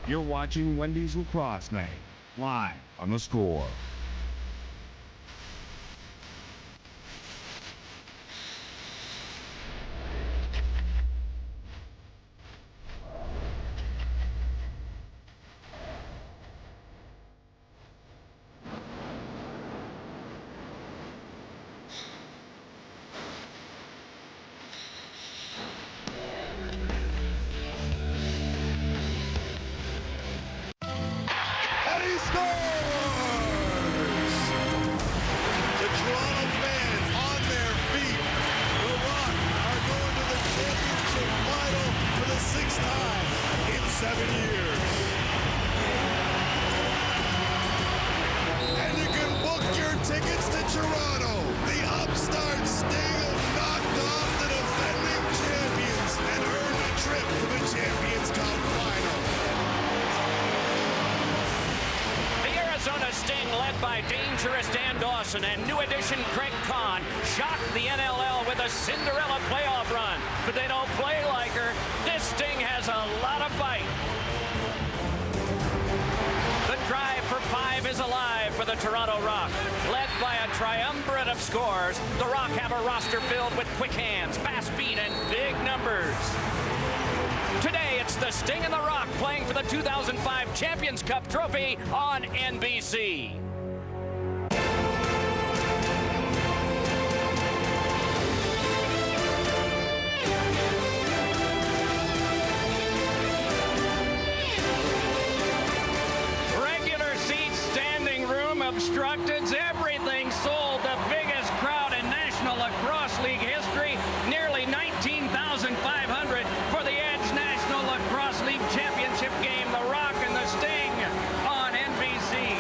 You're watching Wendy's Lacrosse Night, live on The Score. And new addition Craig Kahn shocked the NLL with a Cinderella playoff run, but they don't play like her. This Sting has a lot of bite. The drive for 5 is alive for the Toronto Rock. Led by a triumvirate of scores, the Rock have a roster filled with quick hands, fast feet, and big numbers. Today, it's the Sting and the Rock playing for the 2005 Champions Cup trophy on NBC. Obstructed, everything sold. The biggest crowd in National Lacrosse League history. Nearly 19,500 for the Edge National Lacrosse League Championship game. The Rock and the Sting on NBC.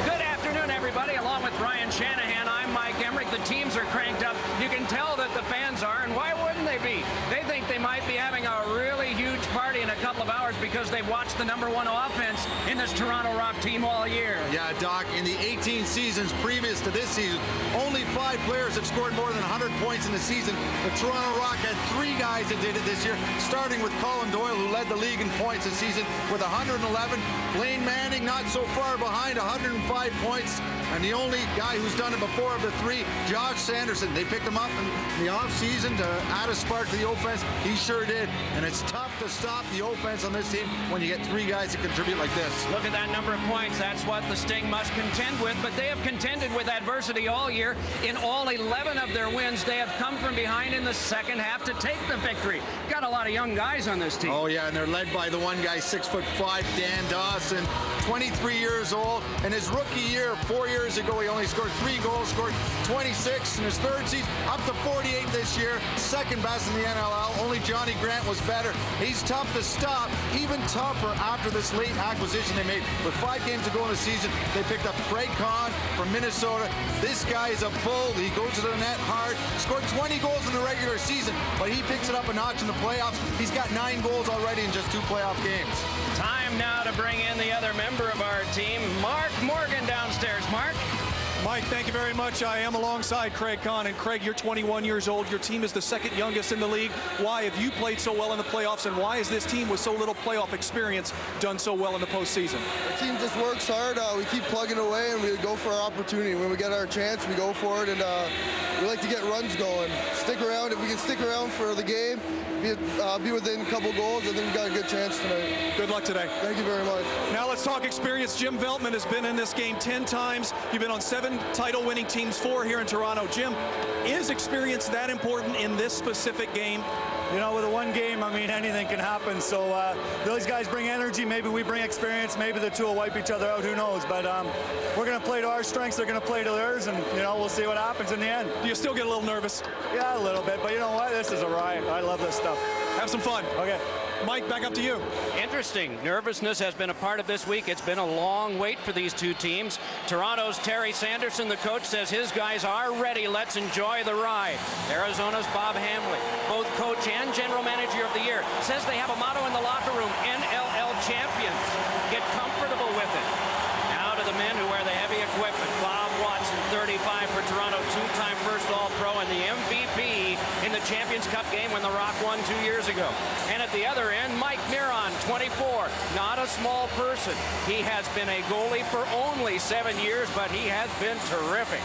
Good afternoon, everybody. Along with Ryan Shanahan, I'm Mike Emmerich. The teams are cranked up. You can tell that the fans are, and why wouldn't they be? They think they might be having a really huge party in a couple of hours because they've watched the #1 offense in this Toronto Rock team all year. Yeah, Doc, in the 18 seasons previous to this season, only 5 players have scored more than 100 points in the season. The Toronto Rock had 3 guys that did it this year, starting with Colin Doyle, who led the league in points this season with 111. Blaine Manning not so far behind, 105 points. And the only guy who's done it before of the 3, Josh Sanderson. They picked him up in the offseason to add a spark to the offense. He sure did. And it's tough to stop the offense on this team when you get 3 guys that contribute like this. Look at that number of points. That's what the Sting must contend with. But they have contended with adversity all year. In all 11 of their wins, they have come from behind in the second half to take the victory. Got a lot of young guys on this team. Oh, yeah, and they're led by the one guy, 6'5", Dan Dawson, 23 years old. In his rookie year, 4 years ago, he only scored 3 goals, scored 26 in his 3rd season, up to 48 this year, second best in the NLL. Only Johnny Grant was better. He's tough to stop, even tougher after this late acquisition they made. With 5 games to go in the season, they picked up Craig Kahn from Minnesota. This guy is a bull. He goes to the net hard, scored 20 goals in the regular season, but he picks it up a notch in the playoffs. He's got 9 goals already in just 2 playoff games. Time now to bring in the other member of our team, Mark Morgan downstairs. Mark? Mike, thank you very much. I am alongside Craig Kahn. And Craig, you're 21 years old. Your team is the 2nd youngest in the league. Why have you played so well in the playoffs, and why is this team with so little playoff experience done so well in the postseason? The team just works hard. We keep plugging away, and we go for our opportunity. When we get our chance, we go for it, and we like to get runs going. Stick around. If we can stick around for the game, be within a couple goals, I think we've got a good chance tonight. Good luck today. Thank you very much. Now let's talk experience. Jim Veltman has been in this game 10 times. You've been on 7 title-winning teams, 4 here in Toronto. Jim, is experience that important in this specific game? You know, with a 1 game, I mean, anything can happen. So those guys bring energy. Maybe we bring experience. Maybe the 2 will wipe each other out. Who knows? But we're going to play to our strengths. They're going to play to theirs. And, you know, we'll see what happens in the end. Do you still get a little nervous? Yeah, a little bit. But you know what? This is a riot. I love this stuff. Have some fun. Okay. Mike, back up to you. Interesting. Nervousness has been a part of this week. It's been a long wait for these 2 teams. Toronto's Terry Sanderson, the coach, says his guys are ready. Let's enjoy the ride. Arizona's Bob Hamley, both coach and general manager of the year, says they have a motto in the locker room, NLL champions. Get comfortable with it. Now to the men who wear the heavy equipment. Bob Watson, 35 for Toronto, 2-time first All-Pro and the MVP in the Champions Cup game when the Rock won 2 years ago. And at the other end, Mike Miron, 24. Not a small person. He has been a goalie for only 7 years, but he has been terrific.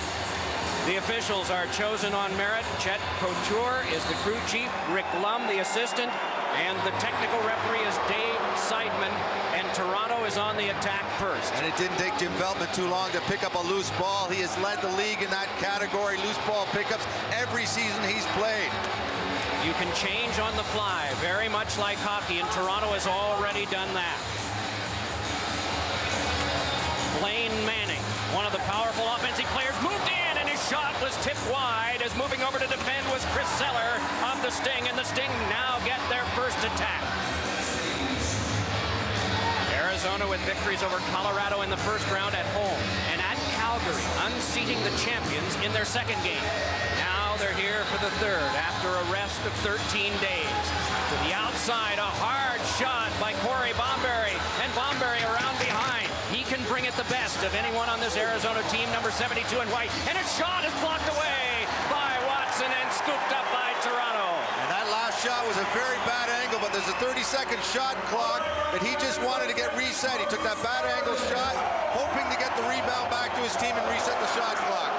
The officials are chosen on merit. Chet Couture is the crew chief, Rick Lum the assistant, and the technical referee is Dave Seidman, and Toronto is on the attack first. And it didn't take Jim Veltman too long to pick up a loose ball. He has led the league in that category, loose ball pickups, every season he's played. You can change on the fly, very much like hockey, and Toronto has already done that. Blaine Manning, one of the powerful offensive players, moved in, and his shot was tipped wide, as moving over to defend was Chris Seller of the Sting, and the Sting now get their first attack. Arizona with victories over Colorado in the first round at home, and at Calgary, unseating the champions in their second game. Now they're here for the third after a rest of 13 days. To the outside, a hard shot by Corey Bomberry, and Bomberry around behind. He can bring it the best of anyone on this Arizona team, number 72 in white, and his shot is blocked away by Watson and scooped up by Toronto. And that last shot was a very bad angle, but there's a 30-second shot clock that he just wanted to get reset. He took that bad angle shot, hoping to get the rebound back to his team and reset the shot clock.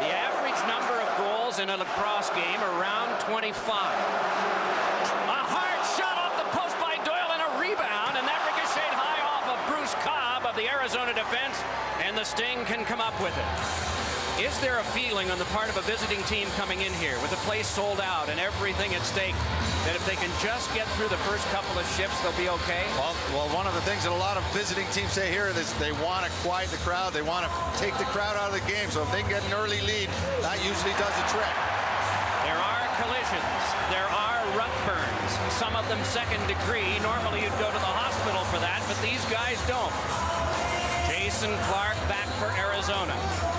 The average number of goals in a lacrosse game around 25. A hard shot off the post by Doyle and a rebound, and that ricocheted high off of Bruce Cobb of the Arizona defense, and the Sting can come up with it. Is there a feeling on the part of a visiting team coming in here with the place sold out and everything at stake that if they can just get through the first couple of shifts, they'll be okay? Well, one of the things that a lot of visiting teams say here is they want to quiet the crowd. They want to take the crowd out of the game. So if they can get an early lead, that usually does the trick. There are collisions. There are rut burns. Some of them second degree. Normally you'd go to the hospital for that, but these guys don't. Jason Clark back for Arizona.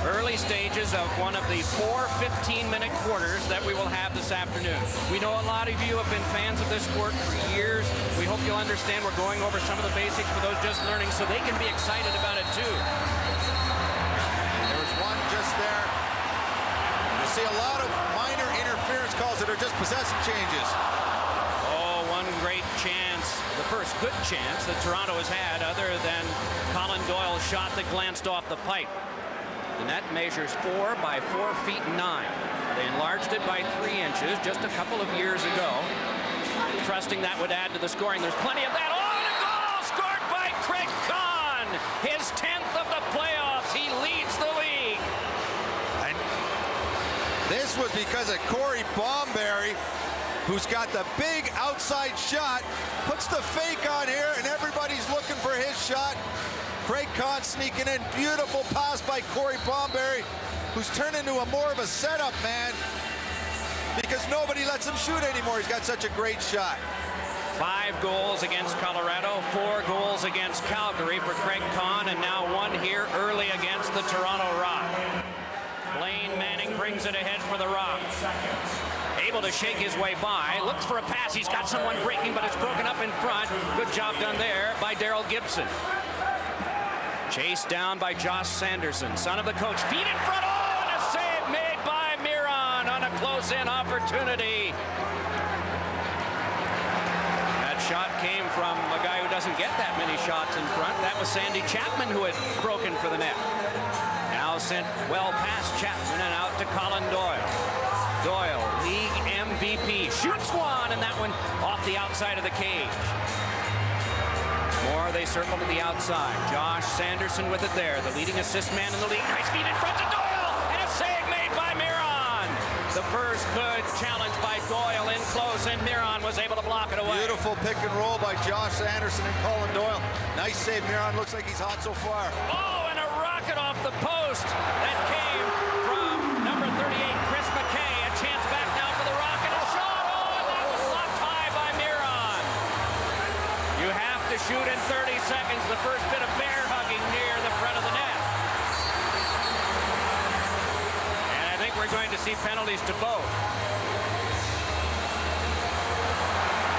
Early stages of one of the 4 15-minute quarters that we will have this afternoon. We know a lot of you have been fans of this sport for years. We hope you'll understand we're going over some of the basics for those just learning so they can be excited about it too. There was one just there. You'll see a lot of minor interference calls that are just possession changes. Oh, one great chance, the first good chance that Toronto has had other than Colin Doyle's shot that glanced off the pipe. The net measures 4 by 4 feet 9. They enlarged it by 3 inches just a couple of years ago, trusting that would add to the scoring. There's plenty of that. Oh, and a goal scored by Craig Kahn. His 10th of the playoffs. He leads the league. And this was because of Corey Bomberry, who's got the big outside shot, puts the fake on here, and everybody's looking for his shot. Craig Kahn sneaking in. Beautiful pass by Corey Bomberry, who's turned into more of a setup man because nobody lets him shoot anymore. He's got such a great shot. 5 goals against Colorado, 4 goals against Calgary for Craig Kahn, and now 1 here early against the Toronto Rock. Blaine Manning brings it ahead for the Rock. Able to shake his way by, looks for a pass. He's got someone breaking, but it's broken up in front. Good job done there by Daryl Gibson. Chased down by Josh Sanderson, son of the coach. Feet in front. Oh, and a save made by Miron on a close-in opportunity. That shot came from a guy who doesn't get that many shots in front. That was Sandy Chapman who had broken for the net. Now sent well past Chapman and out to Colin Doyle. Doyle, league MVP, shoots one, and that one off the outside of the cage. More, they circle to the outside. Josh Sanderson with it there, the leading assist man in the league. Nice feed in front to Doyle, and a save made by Miron. The first good challenge by Doyle in close, and Miron was able to block it away. Beautiful pick and roll by Josh Sanderson and Colin Doyle. Nice save. Miron looks like he's hot so far. Oh, and a rocket off the post that came from number 38, Chris McKay. A chance back now for the Rocket. A shot. Oh, and that was blocked high by Miron. You have to shoot in 30 seconds. The first bit of bear hugging near the front of the net. And I think we're going to see penalties to both.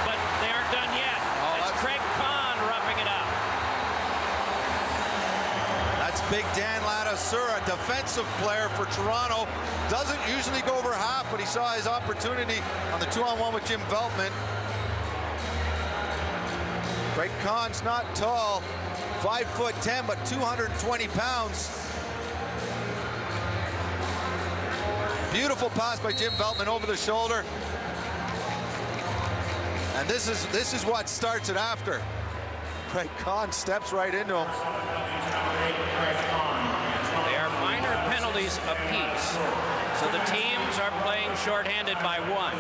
But they aren't done yet. It's Craig Kahn roughing it up. That's big Dan Ladouceur, a defensive player for Toronto. Doesn't usually go over half, but he saw his opportunity on the 2-on-1 with Jim Veltman. Craig Kahn's not tall, 5'10", but 220 pounds. Beautiful pass by Jim Veltman over the shoulder. And this is what starts it after. Craig Kahn steps right into him. They are minor penalties apiece. So the teams are playing shorthanded by one.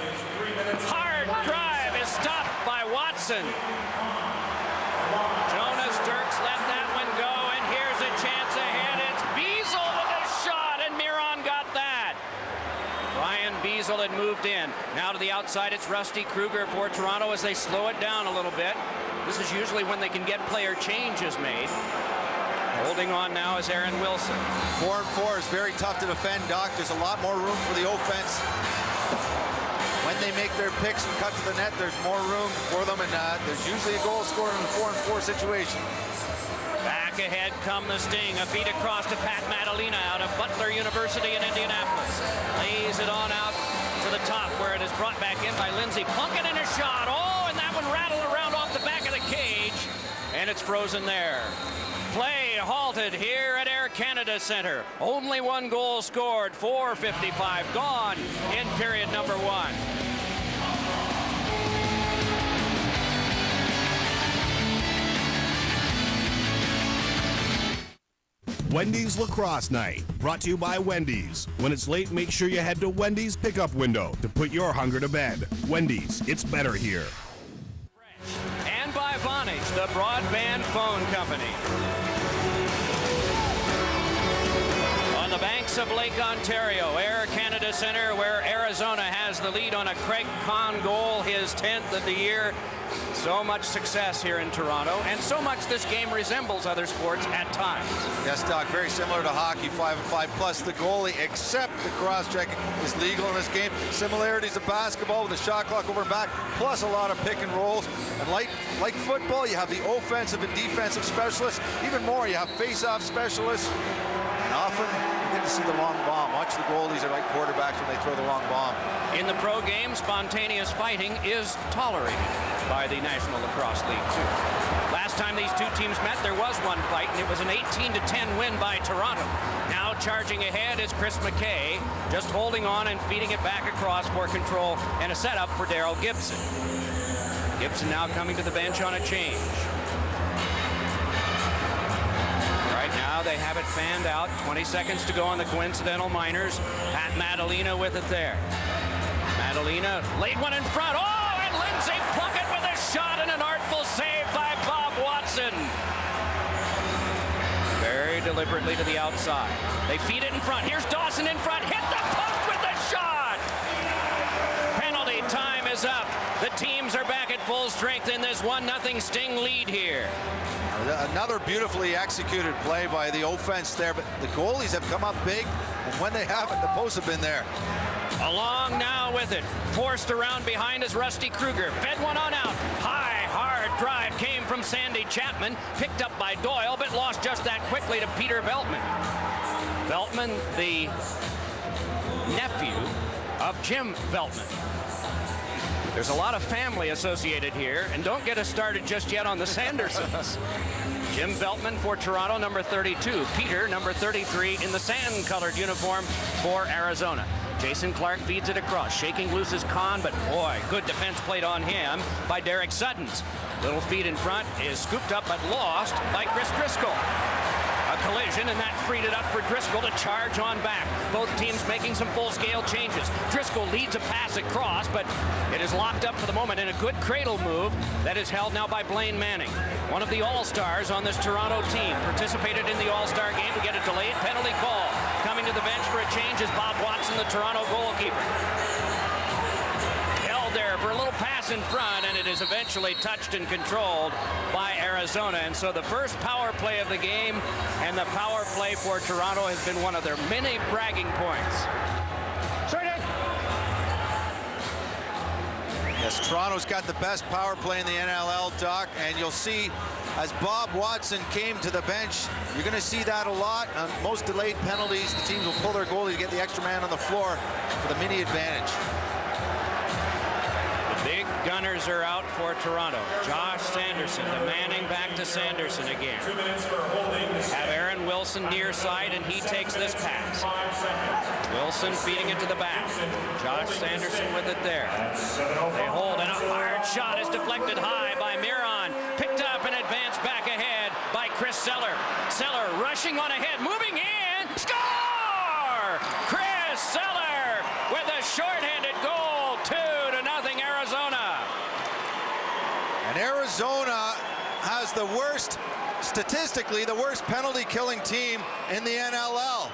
Hard drive is stopped by Watson. Jonas Dirks let that one go, and here's a chance ahead. It's Beazle with a shot, and Miron got that. Ryan Beazle had moved in. Now to the outside, it's Rusty Kruger for Toronto as they slow it down a little bit. This is usually when they can get player changes made. Holding on now is Aaron Wilson. 4-4 is very tough to defend, Doc. There's a lot more room for the offense. When they make their picks and cut to the net, there's more room for them, and there's usually a goal scored in a 4-4 situation. Back ahead come the Sting. A feed across to Pat Madalena out of Butler University in Indianapolis. Lays it on out to the top where it is brought back in by Lindsay Plunkett, and a shot. Oh, and that one rattled around off the back of the cage, and it's frozen there. Play halted here at Air Canada Centre. Only one goal scored, 4:55 gone in period number one. Wendy's Lacrosse Night, brought to you by Wendy's. When it's late, make sure you head to Wendy's pickup window to put your hunger to bed. Wendy's, it's better here. And by Vonage, the broadband phone company. On the banks of Lake Ontario, Air Canada Centre, where Arizona has the lead on a Craig Kahn goal, his 10th of the year. So much success here in Toronto, and so much this game resembles other sports at times. Yes, Doc, very similar to hockey, 5-on-5, plus the goalie, except the cross-checking is legal in this game. Similarities to basketball with the shot clock over and back, plus a lot of pick and rolls. And like football, you have the offensive and defensive specialists. Even more, you have face-off specialists. And often, you get to see the long bomb. Watch the goalies are like quarterbacks when they throw the long bomb. In the pro game, spontaneous fighting is tolerated by the National Lacrosse League, too. Last time these two teams met, there was one fight, and it was an 18-10 win by Toronto. Now charging ahead is Chris McKay, just holding on and feeding it back across for control, and a setup for Daryl Gibson. Gibson now coming to the bench on a change. Right now they have it fanned out. 20 seconds to go on the coincidental minors. Pat Madalena with it there. Madalena laid one in front. Oh, and Lindsay Plunkett with a shot and an artful save by Bob Watson. Very deliberately to the outside. They feed it in front. Here's Dawson in front. Hit the post with the shot. Penalty time is up. The teams are back at full strength in this 1-0 Sting lead here. Another beautifully executed play by the offense there, but the goalies have come up big, and when they haven't, the posts have been there. Along now with it. Forced around behind is Rusty Kruger. Fed one on out. High, hard drive came from Sandy Chapman. Picked up by Doyle, but lost just that quickly to Peter Veltman. Veltman, the nephew of Jim Veltman. There's a lot of family associated here, and don't get us started just yet on the Sandersons. Jim Veltman for Toronto, number 32. Peter, number 33, in the sand-colored uniform for Arizona. Jason Clark feeds it across, shaking loose his Kahn, but boy, good defense played on him by Derek Suttons. Little feed in front is scooped up but lost by Chris Driscoll. A collision, and that freed it up for Driscoll to charge on back. Both teams making some full-scale changes. Driscoll leads a pass across, but it is locked up for the moment in a good cradle move that is held now by Blaine Manning. One of the All-Stars on this Toronto team. Participated in the All-Star game to get a delayed penalty call. Coming to the bench for a change is Bob Watson, the Toronto goalkeeper. Held there for a little pass in front, and it is eventually touched and controlled by Arizona. And so the first power play of the game and the power play for Toronto has been one of their many bragging points. Yes, Toronto's got the best power play in the NLL, Doc, and you'll see as Bob Watson came to the bench, you're going to see that a lot. On most delayed penalties, the teams will pull their goalie to get the extra man on the floor for the mini advantage. The big Gunners are out for Toronto. Josh Sanderson, the Manning back to Sanderson again. Have Aaron Wilson near side, and he takes this pass. Wilson feeding it to the back. Josh Sanderson with it there. They hold, and a hard shot is deflected high by Miron. Picked up and advanced back ahead by Chris Seller. Seller rushing on ahead, moving in. Score! Chris Seller with a shorthanded goal. 2-0 Arizona. And Arizona has the worst, statistically, the worst penalty-killing team in the NLL.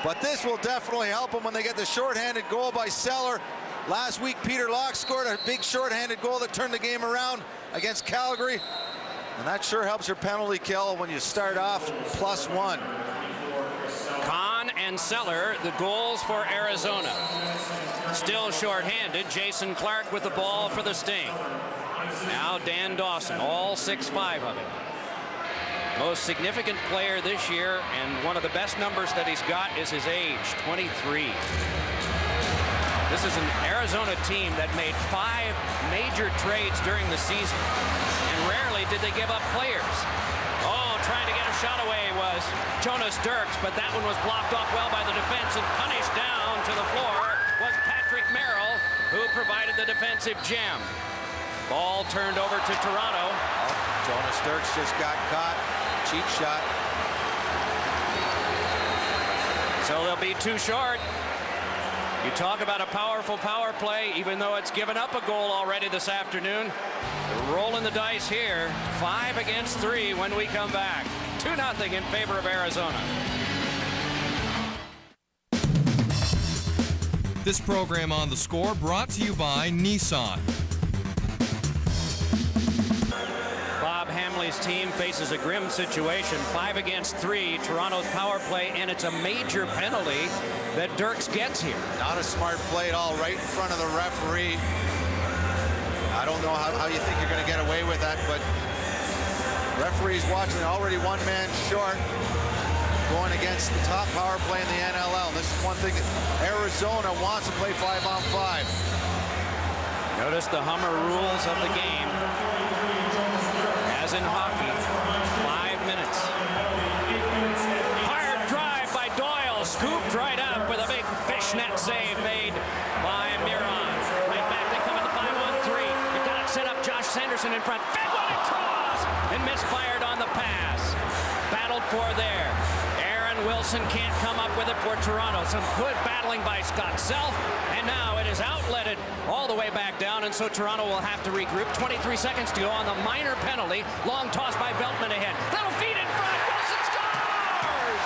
But this will definitely help them when they get the shorthanded goal by Seller. Last week, Peter Locke scored a big shorthanded goal that turned the game around against Calgary. And that sure helps your penalty kill when you start off +1. Kahn and Seller, the goals for Arizona. Still shorthanded, Jason Clark with the ball for the Sting. Now Dan Dawson, all 6'5" of it. Most significant player this year, and one of the best numbers that he's got is his age, 23. This is an Arizona team that made 5 major trades during the season, and rarely did they give up players. Oh, trying to get a shot away was Jonas Dirks, but that one was blocked off well by the defense, and punished down to the floor was Patrick Merrill, who provided the defensive gem. Ball turned over to Toronto. Oh, Jonas Dirks just got caught. Cheap shot. So they'll be too short. You talk about a powerful power play, even though it's given up a goal already this afternoon. They're rolling the dice here. 5 against 3 when we come back. 2-0 in favor of Arizona. This program on The Score brought to you by Nissan. Bob Hamley's team faces a grim situation. 5 against 3, Toronto's power play, and it's a major penalty that Dirks gets here. Not a smart play at all, right in front of the referee. I don't know how you think you're going to get away with that, but referee's watching, already one man short, going against the top power play in the NLL. And this is one thing that Arizona wants to play 5-on-5. Notice the Hummer rules of the game. As in hockey, 5 minutes. Hard drive by Doyle, scooped right up with a big fishnet save made by Miron. Right back, they come in the 5-on-3. They've got it set up, Josh Sanderson in front. Fed one across and misfired on the pass. Battled for there. Wilson can't come up with it for Toronto. Some good battling by Scott Self, and now it is outletted all the way back down, and so Toronto will have to regroup. 23 seconds to go on the minor penalty. Long toss by Beltman ahead. Little feed in front. Wilson scores!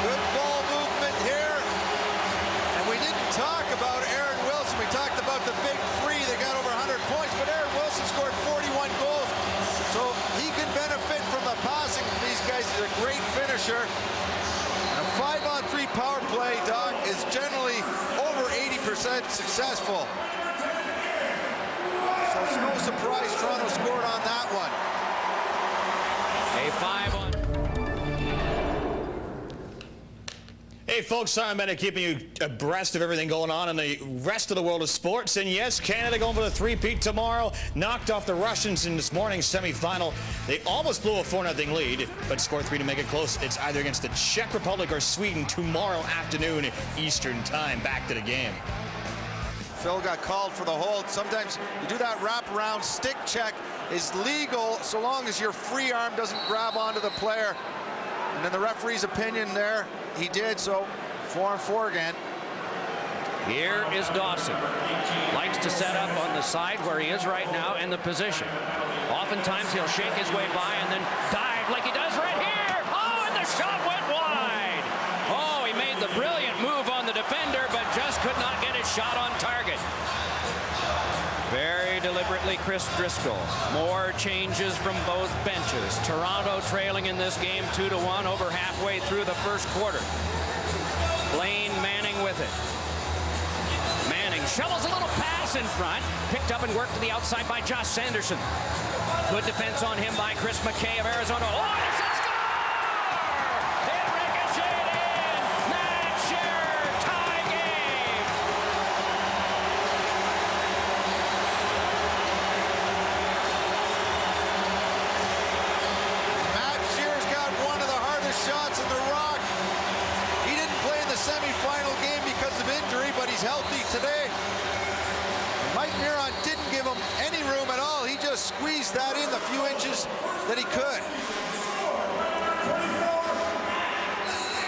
Good ball movement here, and we didn't talk about Aaron Wilson. We talked about the big three that got over 100 points, but Aaron Wilson scored 41 goals, so he can benefit from the passing from these guys. He's a great finisher. A 5-on-3 power play, Doc, is generally over 80% successful. So it's no surprise Toronto scored on that one. A 5-on. Hey folks, Simon Bennett keeping you abreast of everything going on in the rest of the world of sports. And yes, Canada going for the three-peat tomorrow. Knocked off the Russians in this morning's semifinal. They almost blew a 4-0 lead, but scored 3 to make it close. It's either against the Czech Republic or Sweden tomorrow afternoon Eastern time. Back to the game. Phil got called for the hold. Sometimes you do that wraparound stick check is legal so long as your free arm doesn't grab onto the player. And in the referee's opinion there, he did, so 4-4 again. Here is Dawson. Likes to set up on the side where he is right now in the position. Oftentimes he'll shake his way by and then dive like he does right here. Oh, and the shot went wide. Oh, he made the brilliant move on the defender, but just could not get his shot on target. Very deliberately, Chris Driscoll. More changes from both benches. Toronto trailing in this game 2-1 over halfway through the first quarter. Blaine Manning with it. Manning shovels a little pass in front. Picked up and worked to the outside by Josh Sanderson. Good defense on him by Chris McKay of Arizona. Oh, and it's a score! He's healthy today. Mike Miron didn't give him any room at all. He just squeezed that in the few inches that he could.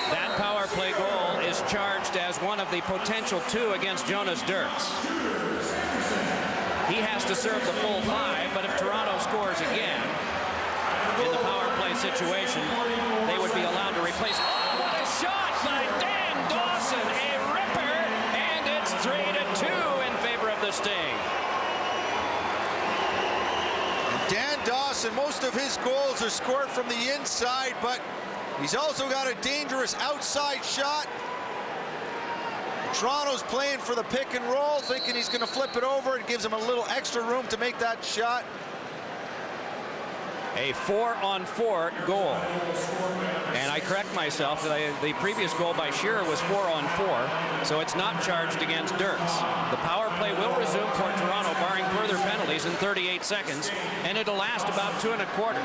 That power play goal is charged as one of the potential 2 against Jonas Dirks. He has to serve the full 5, but if Toronto scores again in the power play situation, they would be allowed to replace. Oh, what a shot by Dan Dawson! A ripper, and it's 3-2 in favor of the Sting. Dan Dawson, most of his goals are scored from the inside, but he's also got a dangerous outside shot. Toronto's playing for the pick and roll, thinking he's going to flip it over. It gives him a little extra room to make that shot. A 4-on-4 goal. And I correct myself. The previous goal by Shearer was 4-on-4, so it's not charged against Dirks. The power play will resume for Toronto, barring further penalties in 38 seconds, and it'll last about 2 1/4.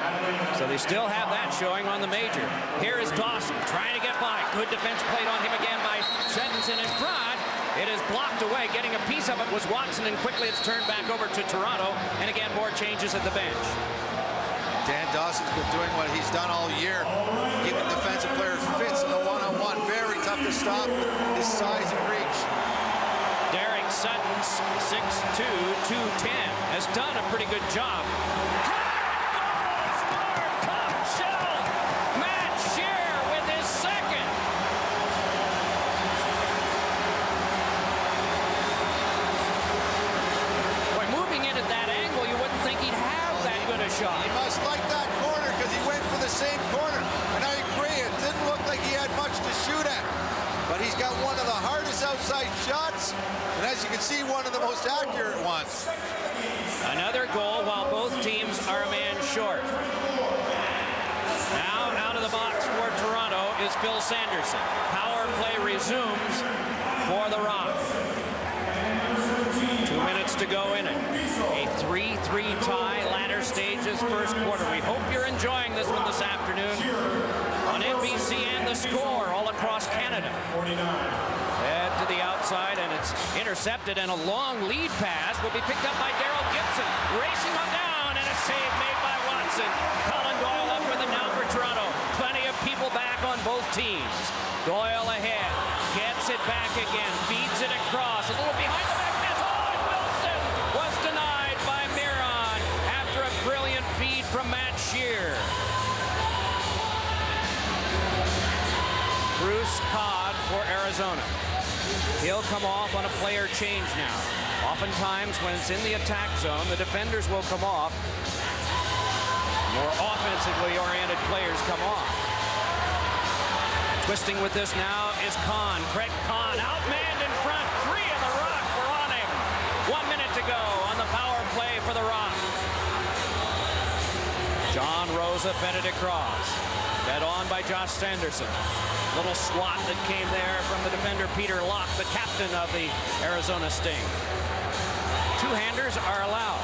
So they still have that showing on the major. Here is Dawson trying to get by. Good defense played on him again by Shenton in front. It is blocked away. Getting a piece of it was Watson, and quickly it's turned back over to Toronto. And again, more changes at the bench. Dan Dawson's been doing what he's done all year, keeping defensive players fits in the one-on-one. Very tough to stop with his size and reach. Derek Sutton, 6'2", 210, has done a pretty good job. Top shelf! Matt Shearer with his second. Boy, moving in at that angle, you wouldn't think he'd have that good a shot. He must like that corner because he went for the same corner. And I agree, it didn't look like he had much to shoot at. But he's got one of the hardest outside shots, and as you can see, one of the most accurate ones. Another goal while both teams are a man short. Now out of the box for Toronto is Phil Sanderson. Power play resumes for the Rock. 2 minutes to go in it. A 3-3 tie, latter stages, first quarter. We hope you're enjoying this one this afternoon on NBC and The Score all across Canada. Head to the outside, and it's intercepted, and a long lead pass will be picked up by Daryl Gibson. Racing on down, and a save made by Watson. Colin Doyle up with it now for Toronto. Plenty of people back on both teams. Doyle ahead, gets it back again, feeds it across, a little behind the back net. Oh, and Wilson was denied by Miron after a brilliant feed from Matt Shearer. Bruce Codd for Arizona. He'll come off on a player change now. Oftentimes when it's in the attack zone, the defenders will come off. More offensively oriented players come off. Twisting with this now is Kahn. Craig Kahn outmanned in front. 3 of the Rock were on him. 1 minute to go on the power play for the Rock. John Rosa fed it across. Fed on by Josh Sanderson. Little swat that came there from the defender Peter Locke, the captain of the Arizona Sting. Two-handers are allowed.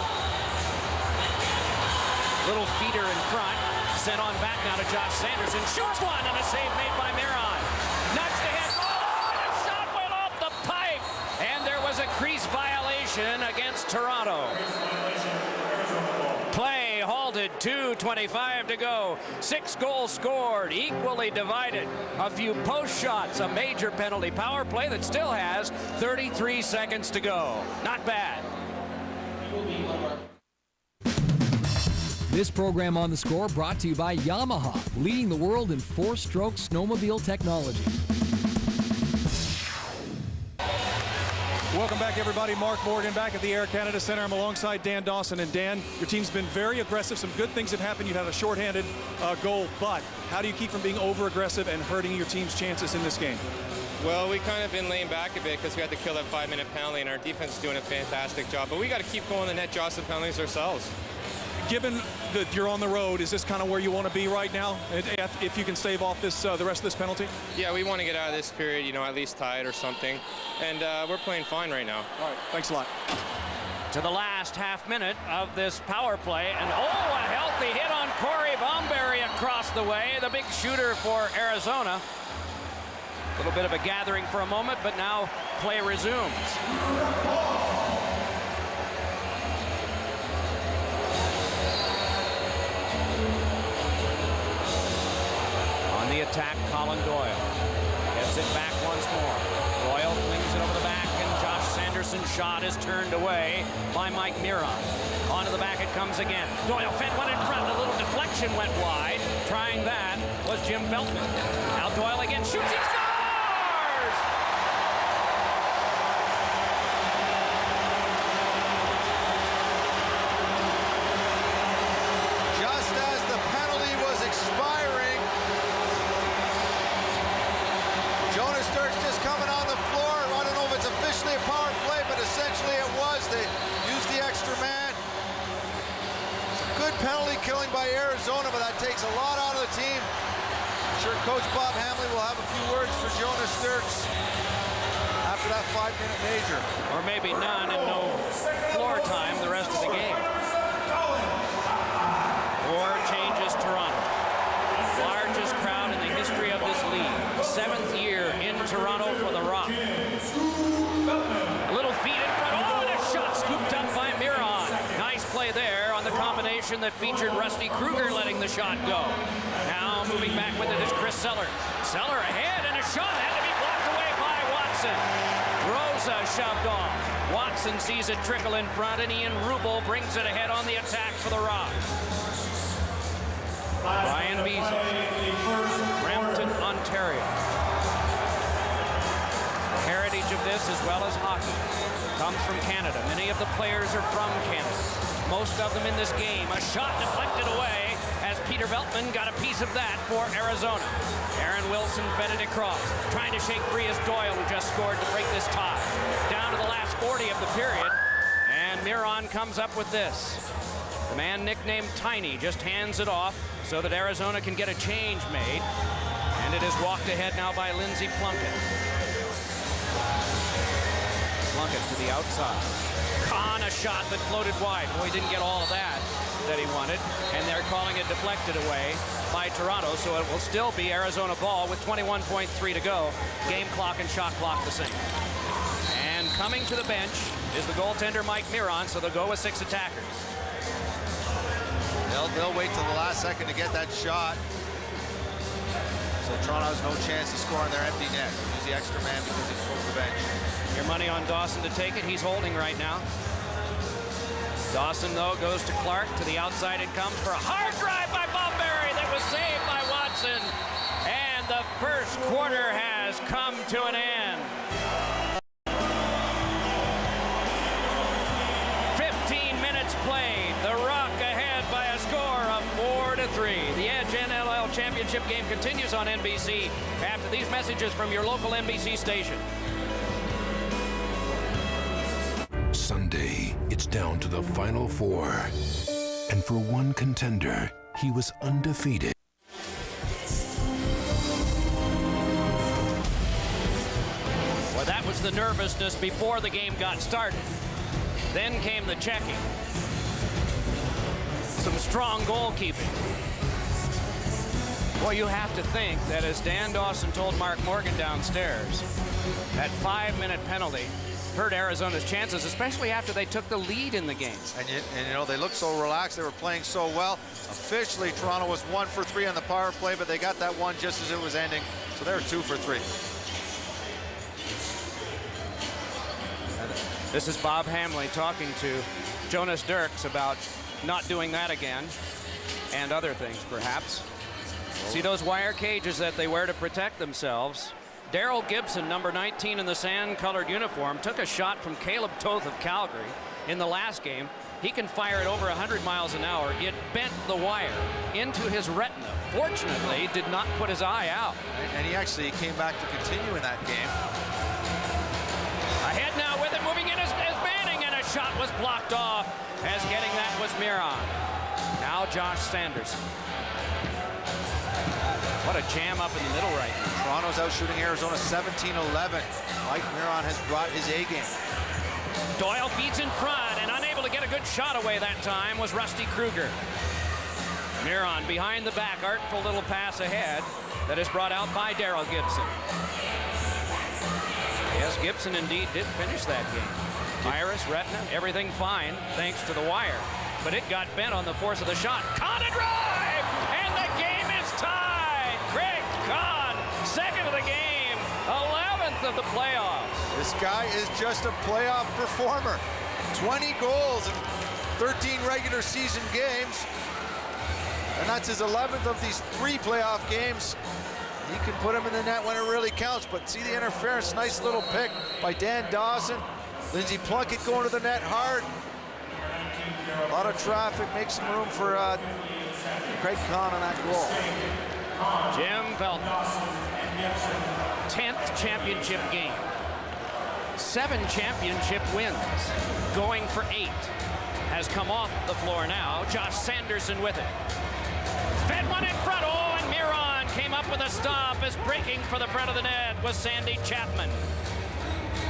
Little feeder in front. Sent on back now to Josh Sanderson. Shoots one, and a save made by Miron. Nudged ahead. Oh, and a shot went off the pipe. And there was a crease violation against Toronto. Play halted, 2:25 to go. 6 goals scored, equally divided. A few post shots, a major penalty. Power play that still has 33 seconds to go. Not bad. This program on The Score brought to you by Yamaha, leading the world in 4-stroke snowmobile technology. Welcome back, everybody. Mark Morgan back at the Air Canada Center. I'm alongside Dan Dawson. And Dan, your team's been very aggressive. Some good things have happened. You had a shorthanded goal, but how do you keep from being over-aggressive and hurting your team's chances in this game? Well, we kind of been laying back a bit because we had to kill that 5-minute penalty, and our defense is doing a fantastic job. But we got to keep going the net draw some penalties ourselves. Given that you're on the road, is this kind of where you want to be right now, if you can stave off this the rest of this penalty? Yeah, we want to get out of this period, you know, at least tied or something. And we're playing fine right now. All right, thanks a lot. To the last half minute of this power play, and oh, a healthy hit on Corey Bomberry across the way, the big shooter for Arizona. A little bit of a gathering for a moment, but now play resumes. On the attack, Colin Doyle gets it back once more. Doyle flings it over the back, and Josh Sanderson's shot is turned away by Mike Miron. Onto the back it comes again. Doyle fed one in front. A little deflection went wide. Trying that was Jim Beltman. Now Doyle again shoots. He scores! Just as the penalty was expiring, Jonas Dirks just coming on the floor. I don't know if it's officially a power play, but essentially it was. They used the extra man. Good penalty killing by Arizona, but that takes a lot out of the team. I'm sure Coach Bob Hamley will have a few words for Jonas Dirks after that 5-minute major. Or maybe none and no floor time the rest of the game. Or changes Toronto. Largest crowd in the history of this league. 7th year in Toronto for the Rock. A little feed in front. Oh, and a shot scooped up by Miron. Nice play there on the combination that featured Rusty Kruger letting the shot go. Now moving back with it is Chris Seller. Seller ahead, and a shot had to be blocked away by Watson. Rosa shoved off. Watson sees it trickle in front, and Ian Rubel brings it ahead on the attack for the Rock. Brian Beasley, Brampton, Ontario. The heritage of this, as well as hockey, comes from Canada. Many of the players are from Canada. Most of them in this game. A shot deflected away as Peter Veltman got a piece of that for Arizona. Aaron Wilson fed it across. Trying to shake free is Doyle, who just scored to break this tie. Down to the last 40 of the period. And Miron comes up with this. The man nicknamed Tiny just hands it off so that Arizona can get a change made. And it is walked ahead now by Lindsey Plunkett. Plunkett to the outside. Kahn, a shot that floated wide. Boy, he didn't get all of that he wanted. And they're calling it deflected away by Toronto, so it will still be Arizona ball with 21.3 to go. Game clock and shot clock the same. And coming to the bench is the goaltender Mike Miron, so they'll go with 6 attackers. They'll wait till the last second to get that shot. So Toronto has no chance to score on their empty net. Use the extra man because it's over the bench. Your money on Dawson to take it. He's holding right now. Dawson, though, goes to Clark. To the outside it comes for a hard drive by Bomberry that was saved by Watson. And the first quarter has come to an end. 15 minutes played. The Rock ahead by a score of 4-3. The Edge NLL Championship game continues on NBC after these messages from your local NBC station. Sunday, it's down to the Final Four. And for one contender, he was undefeated. Well, that was the nervousness before the game got started. Then came the checking. Some strong goalkeeping. Boy, you have to think that, as Dan Dawson told Mark Morgan downstairs, that 5-minute penalty hurt Arizona's chances, especially after they took the lead in the game. And you know, they looked so relaxed. They were playing so well. Officially, Toronto was 1 for 3 on the power play, but they got that one just as it was ending. So they're 2 for 3. This is Bob Hamley talking to Jonas Dirks about not doing that again, and other things, perhaps. See those wire cages that they wear to protect themselves? Daryl Gibson, number 19 in the sand-colored uniform, took a shot from Caleb Toth of Calgary in the last game. He can fire it over 100 miles an hour. It bent the wire into his retina. Fortunately, did not put his eye out. And he actually came back to continue in that game. Ahead now with it, moving in is Manning, and a shot was blocked off, as getting that was Miron. Now Josh Sanderson. What a jam up in the middle right now. Toronto's out shooting Arizona 17-11. Mike Miron has brought his A game. Doyle feeds in front, and unable to get a good shot away that time was Rusty Kruger. Miron behind the back, artful little pass ahead that is brought out by Daryl Gibson. Gibson indeed did finish that game. Iris, retina, everything fine thanks to the wire. But it got bent on the force of the shot. Kahn a drive! And the game is tied! Craig Kahn, second of the game, 11th of the playoffs. This guy is just a playoff performer. 20 goals in 13 regular season games. And that's his 11th of these 3 playoff games. He can put him in the net when it really counts. But see the interference, nice little pick by Dan Dawson. Lindsey Plunkett going to the net hard. A lot of traffic, makes some room for Craig Kahn on that goal. Jim Felton, 10th championship game. 7 championship wins, going for 8. Has come off the floor now. Josh Sanderson with it. Fed one in front. Oh, and Miron came up with a stop as breaking for the front of the net was Sandy Chapman.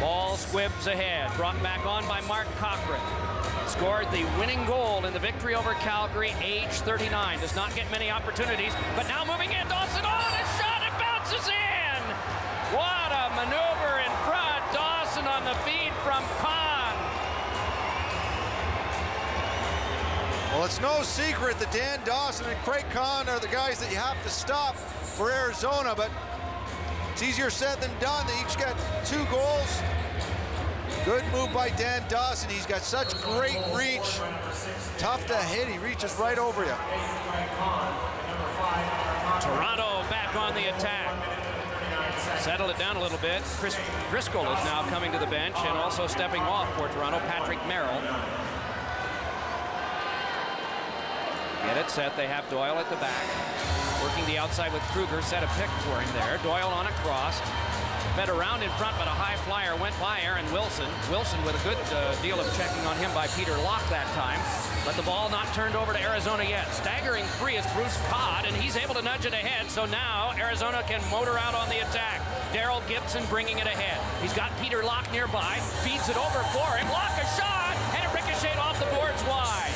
Ball squibs ahead, brought back on by Mark Cochran. Scored the winning goal in the victory over Calgary, age 39. Does not get many opportunities, but now moving in, Dawson on a shot, it bounces in! What a maneuver in front, Dawson on the feed from Kahn. Well, it's no secret that Dan Dawson and Craig Kahn are the guys that you have to stop for Arizona, but it's easier said than done. They each got 2 goals. Good move by Dan Dawson. He's got such great reach. Tough to hit. He reaches right over you. Toronto back on the attack. Settle it down a little bit. Chris Driscoll is now coming to the bench and also stepping off for Toronto, Patrick Merrill. Get it set. They have Doyle at the back. Working the outside with Kruger. Set a pick for him there. Doyle on a cross. Fed around in front, but a high flyer went by Aaron Wilson. Wilson with a good deal of checking on him by Peter Locke that time. But the ball not turned over to Arizona yet. Staggering free is Bruce Todd, and he's able to nudge it ahead. So now Arizona can motor out on the attack. Daryl Gibson bringing it ahead. He's got Peter Locke nearby. Feeds it over for him. Locke a shot, and it ricocheted off the boards wide.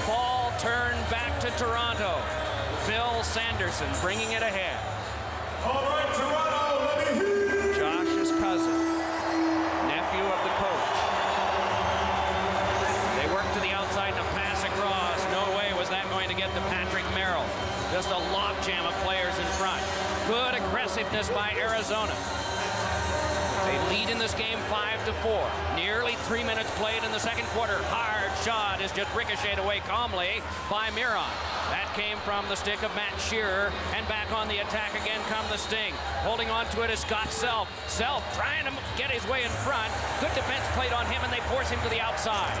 Ball turned back to Toronto. Phil Sanderson bringing it ahead. All right, Toronto, let me hear. Josh's cousin, nephew of the coach. They work to the outside and a pass across. No way was that going to get to Patrick Merrill. Just a logjam of players in front. Good aggressiveness by Arizona. They lead in this game 5-4. Nearly 3 minutes played in the second quarter. Hard shot is just ricocheted away calmly by Miron. That came from the stick of Matt Shearer, and back on the attack again come the Sting. Holding on to it is Scott Self. Self trying to get his way in front. Good defense played on him, and they force him to the outside.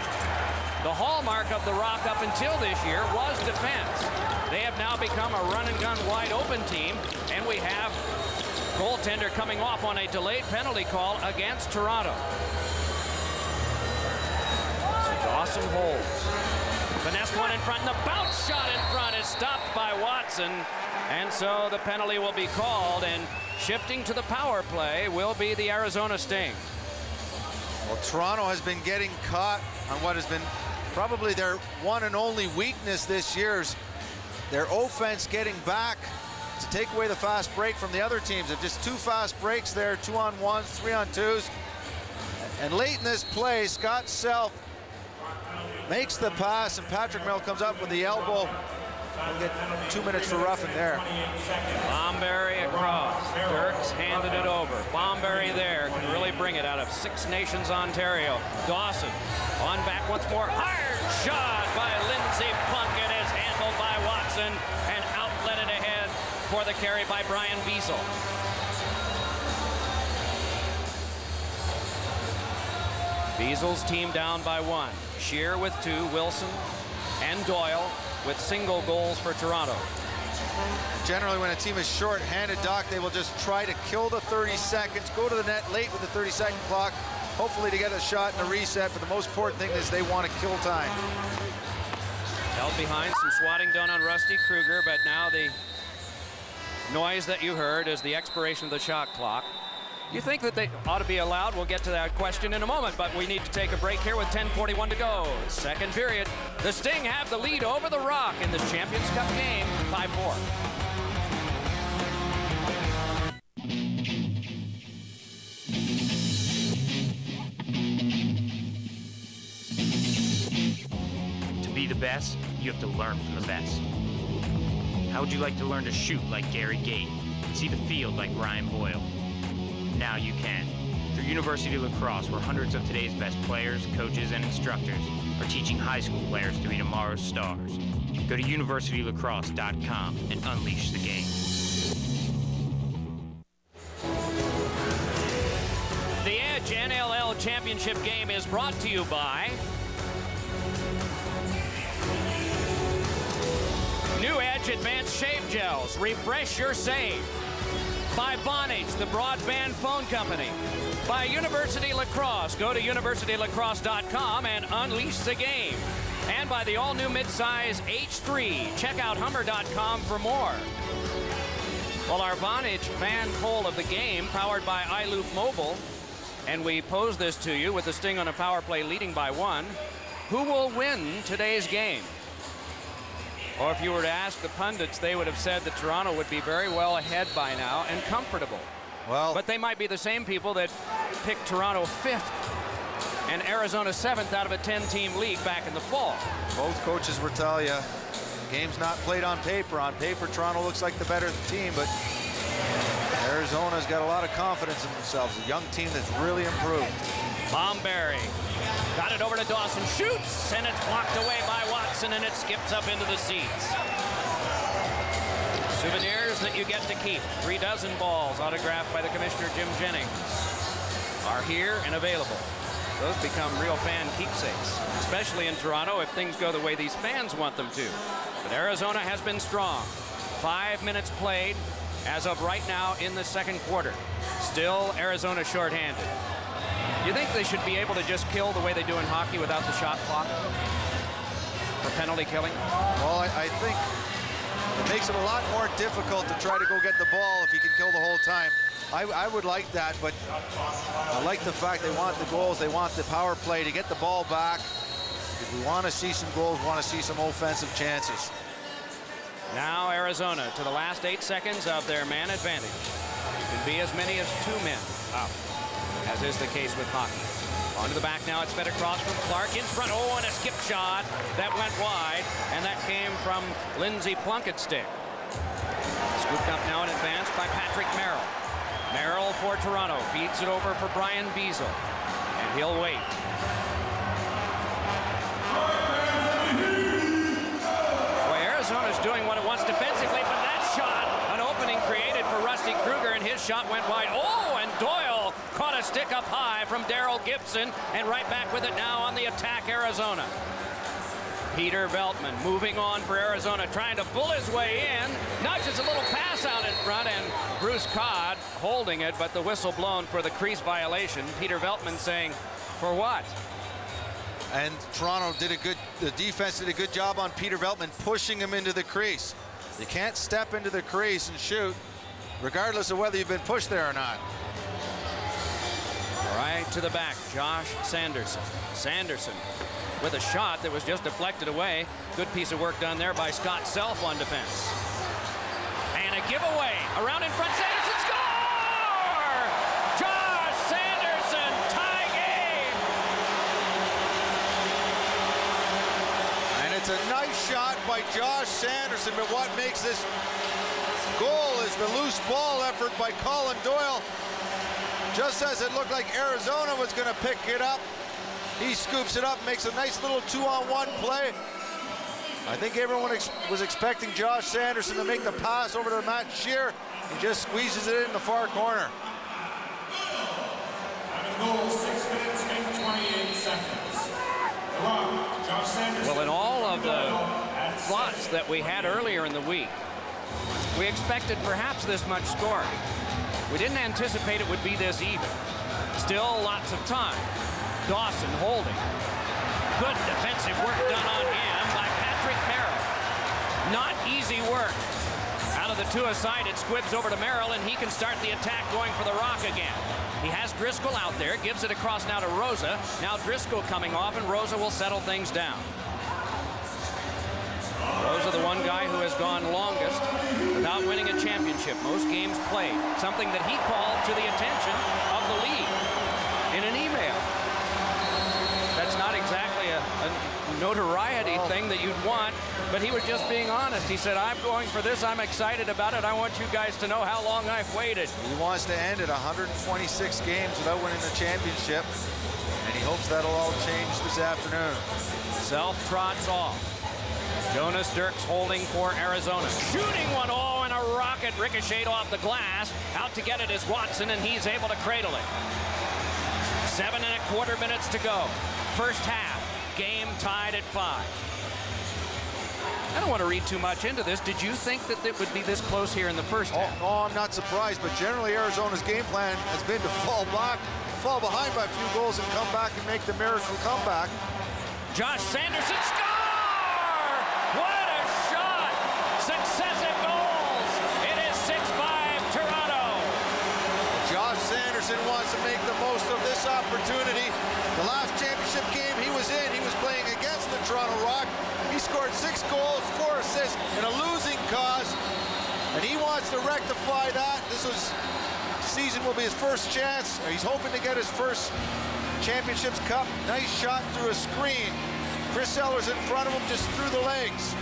The hallmark of the Rock up until this year was defense. They have now become a run-and-gun wide-open team, and we have goaltender coming off on a delayed penalty call against Toronto. So Dawson holds. Finesse one in front, and the bounce shot in front is stopped by Watson. And so the penalty will be called, and shifting to the power play will be the Arizona Sting. Well, Toronto has been getting caught on what has been probably their one and only weakness this year, is their offense getting back to take away the fast break from the other teams. They've just 2 fast breaks there, 2-on-1s, 3-on-2s. And late in this play, Scott Self makes the pass, and Patrick Merrill comes up with the elbow. We'll get 2 minutes for roughing there. Bomberry across. Dirks handed it over. Bomberry there can really bring it out of Six Nations, Ontario. Dawson on back once more. Hard shot by Lindsey Plunkett is handled by Watson and outletted ahead for the carry by Brian Beazle. Beazle's team down by 1. Shear with 2, Wilson and Doyle with single goals for Toronto. Generally, when a team is short-handed, Doc, they will just try to kill the 30 seconds, go to the net late with the 30-second clock, hopefully to get a shot in a reset. But the most important thing is they want to kill time. Held behind, some swatting done on Rusty Kruger, but now the noise that you heard is the expiration of the shot clock. You think that they ought to be allowed? We'll get to that question in a moment, but we need to take a break here with 10:41 to go. Second period. The Sting have the lead over the Rock in this Champions Cup game, 5-4. best, you have to learn from the best. How would you like to learn to shoot like Gary Gait, see the field like Ryan Boyle? Now you can. Through University Lacrosse, where hundreds of today's best players, coaches, and instructors are teaching high school players to be tomorrow's stars. Go to universitylacrosse.com and unleash the game. The Edge NLL Championship game is brought to you by New Edge Advanced Shave Gels. Refresh your save. By Vonage, the broadband phone company. By University Lacrosse. Go to universitylacrosse.com and unleash the game. And by the all-new midsize H3. Check out Hummer.com for more. Well, our Vonage fan poll of the game, powered by iLoop Mobile, and we pose this to you with the Sting on a power play leading by 1. Who will win today's game? Or if you were to ask the pundits, they would have said that Toronto would be very well ahead by now and comfortable. Well, but they might be the same people that picked Toronto 5th and Arizona 7th out of a 10-team league back in the fall. Both coaches will tell you, the game's not played on paper. On paper, Toronto looks like the better team, but Arizona's got a lot of confidence in themselves. A young team that's really improved. Bomberry got it over to Dawson, shoots, and it's blocked away by Watson, and it skips up into the seats. Souvenirs that you get to keep. 3 dozen balls autographed by the commissioner, Jim Jennings, are here and available. Those become real fan keepsakes, especially in Toronto if things go the way these fans want them to. But Arizona has been strong. 5 minutes played as of right now in the second quarter. Still Arizona shorthanded. You think they should be able to just kill the way they do in hockey without the shot clock for penalty killing? Well, I think it makes it a lot more difficult to try to go get the ball if you can kill the whole time. I would like that, but I like the fact they want the goals, they want the power play to get the ball back. If we want to see some goals, we want to see some offensive chances. Now Arizona to the last 8 seconds of their man advantage. It can be as many as 2 men out, as is the case with hockey. Onto the back now, it's fed across from Clark in front. Oh, and a skip shot that went wide, and that came from Lindsey Plunkett's stick. Scooped up now in advance by Patrick Merrill. Merrill for Toronto, feeds it over for Brian Beazle, and he'll wait. Boy, Arizona's doing what it wants defensively, but that shot, an opening created for Rusty Kruger, and his shot went wide. Oh, and Doyle caught a stick up high from Daryl Gibson, and right back with it now on the attack, Arizona. Peter Veltman moving on for Arizona, trying to pull his way in. Nudges a little pass out in front, and Bruce Codd holding it, but the whistle blown for the crease violation. Peter Veltman saying, for what? And Toronto did the defense did a good job on Peter Veltman, pushing him into the crease. You can't step into the crease and shoot, regardless of whether you've been pushed there or not. Right to the back, Josh Sanderson. Sanderson with a shot that was just deflected away. Good piece of work done there by Scott Self on defense. And a giveaway around in front. Sanderson score! Josh Sanderson, tie game! And it's a nice shot by Josh Sanderson, but what makes this goal is the loose ball effort by Colin Doyle. Just as it looked like Arizona was going to pick it up, he scoops it up, makes a nice little 2-on-1 play. I think everyone was expecting Josh Sanderson to make the pass over to Matt Shear. He just squeezes it in the far corner. Goal, 6 minutes and 28 seconds. Josh Sanderson. Well, in all of the thoughts that we had earlier in the week, we expected perhaps this much scoring. We didn't anticipate it would be this even. Still lots of time. Dawson holding. Good defensive work done on him by Patrick Merrill. Not easy work. Out of the 2-a-side, it squibs over to Merrill, and he can start the attack going for the rock again. He has Driscoll out there, gives it across now to Rosa. Now Driscoll coming off, and Rosa will settle things down. Rosa, the one guy who has gone longest without winning a championship. Most games played. Something that he called to the attention of the league in an email. That's not exactly a notoriety thing that you'd want, but he was just being honest. He said, I'm going for this. I'm excited about it. I want you guys to know how long I've waited. He wants to end at 126 games without winning the championship, and he hopes that'll all change this afternoon. Self trots off. Jonas Dirks holding for Arizona. Shooting one, and a rocket ricocheted off the glass. Out to get it is Watson, and he's able to cradle it. 7.25 minutes to go. First half, game tied at 5. I don't want to read too much into this. Did you think that it would be this close here in the first half? Oh, I'm not surprised, but generally Arizona's game plan has been to fall behind by a few goals and come back and make the miracle comeback. Josh Sanderson score! What a shot! Successive goals. It is 6-5 Toronto. Josh Sanderson wants to make the most of this opportunity. The last championship game he was in, he was playing against the Toronto Rock. He scored 6 goals, 4 assists in a losing cause, and he wants to rectify that. This season will be his first chance. He's hoping to get his first Championships Cup. Nice shot through a screen. Chris Sellers in front of him, just through the legs.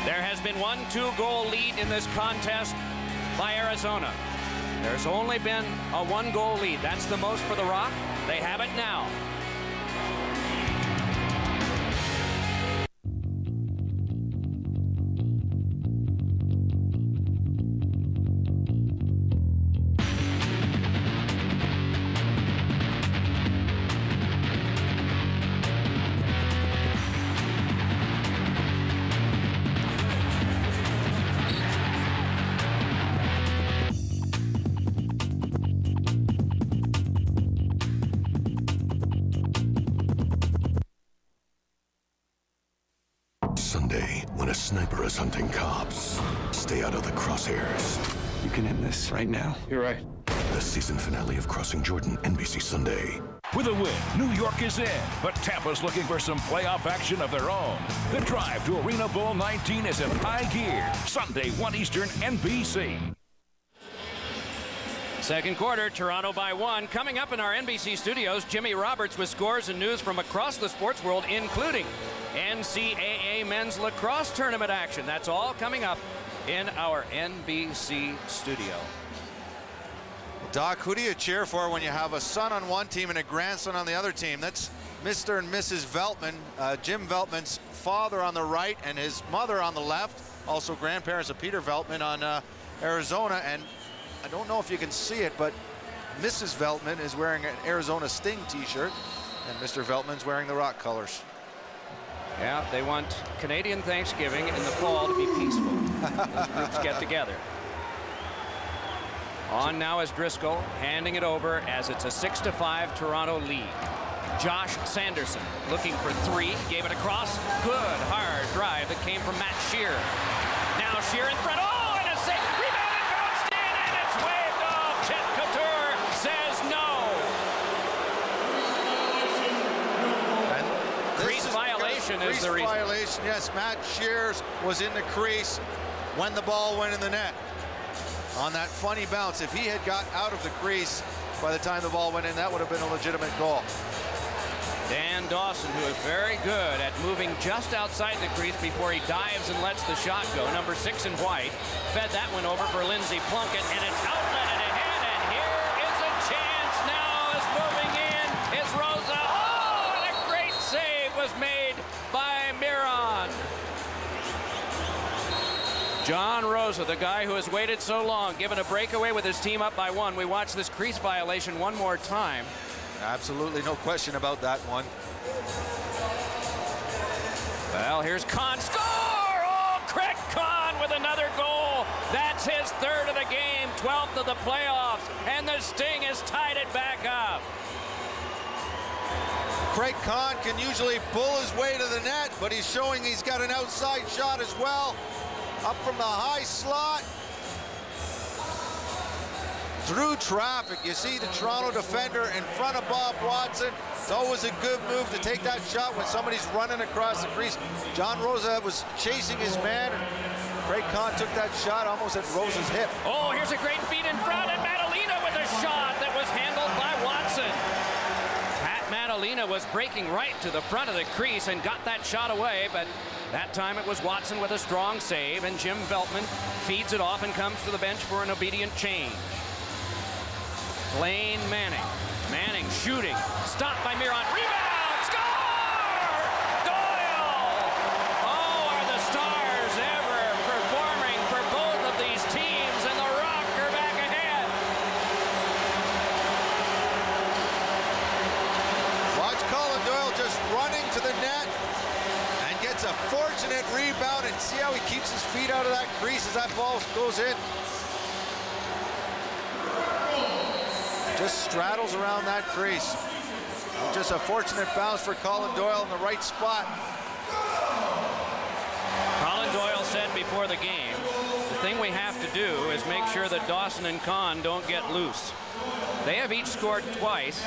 There has been 1 2-goal lead in this contest by Arizona. There's only been a 1-goal lead. That's the most for the Rock. They have it now. Sunday, when a sniper is hunting cops, stay out of the crosshairs. You can end this right now. You're right. The season finale of Crossing Jordan, NBC Sunday. With a win, New York is in, but Tampa's looking for some playoff action of their own. The drive to Arena Bowl 19 is in high gear. Sunday, 1 Eastern, NBC. Second quarter, Toronto by 1. Coming up in our NBC studios, Jimmy Roberts with scores and news from across the sports world, including NCAA men's lacrosse tournament action. That's all coming up in our NBC studio. Doc, who do you cheer for when you have a son on one team and a grandson on the other team? That's Mr. and Mrs. Veltman, Jim Veltman's father on the right and his mother on the left. Also grandparents of Peter Veltman on Arizona. And I don't know if you can see it, but Mrs. Veltman is wearing an Arizona Sting t-shirt, and Mr. Veltman's wearing the Rock colors. Yeah, they want Canadian Thanksgiving in the fall to be peaceful. Those groups get together. On now is Driscoll, handing it over as it's a 6-5 Toronto lead. Josh Sanderson looking for 3, gave it across. Good hard drive that came from Matt Shear. Now Shear in front. Oh, and a safe rebound, and bounced in, and it's waved off. Chet Couture says no. Crease violation is the reason. Violation, yes. Matt Shears was in the crease when the ball went in the net. On that funny bounce, if he had got out of the crease by the time the ball went in, that would have been a legitimate goal. Dan Dawson, who is very good at moving just outside the crease before he dives and lets the shot go. Number 6 in white, fed that one over for Lindsey Plunkett, and it's outletted ahead, and here is a chance. Now is moving in, is Rosa. Oh, and a great save was made by Miron. John Rosa, the guy who has waited so long, given a breakaway with his team up by 1. We watch this crease violation one more time. Absolutely no question about that one. Well, here's Kahn. Score! Oh, Craig Kahn with another goal. That's his 3rd of the game, 12th of the playoffs, and the Sting has tied it back up. Craig Kahn can usually pull his way to the net, but he's showing he's got an outside shot as well. Up from the high slot. Through traffic, you see the Toronto defender in front of Bob Watson. It's always a good move to take that shot when somebody's running across the crease. John Rosa was chasing his man. Craig Kahn took that shot almost at Rosa's hip. Oh, here's a great feed in front, and Madalena with a shot that was handled by Watson. Pat Madalena was breaking right to the front of the crease and got that shot away, but that time it was Watson with a strong save, and Jim Veltman feeds it off and comes to the bench for an obedient change. Blaine Manning. Manning shooting. Stopped by Miron. Rebound! Score! Doyle! Oh, are the Stars ever performing for both of these teams, and the Rock are back ahead. Watch Colin Doyle just running to the net and gets a fortunate rebound, and see how he keeps his feet out of that crease as that ball goes in. Just straddles around that crease. Just a fortunate bounce for Colin Doyle in the right spot. Colin Doyle said before the game, the thing we have to do is make sure that Dawson and Kahn don't get loose. They have each scored twice.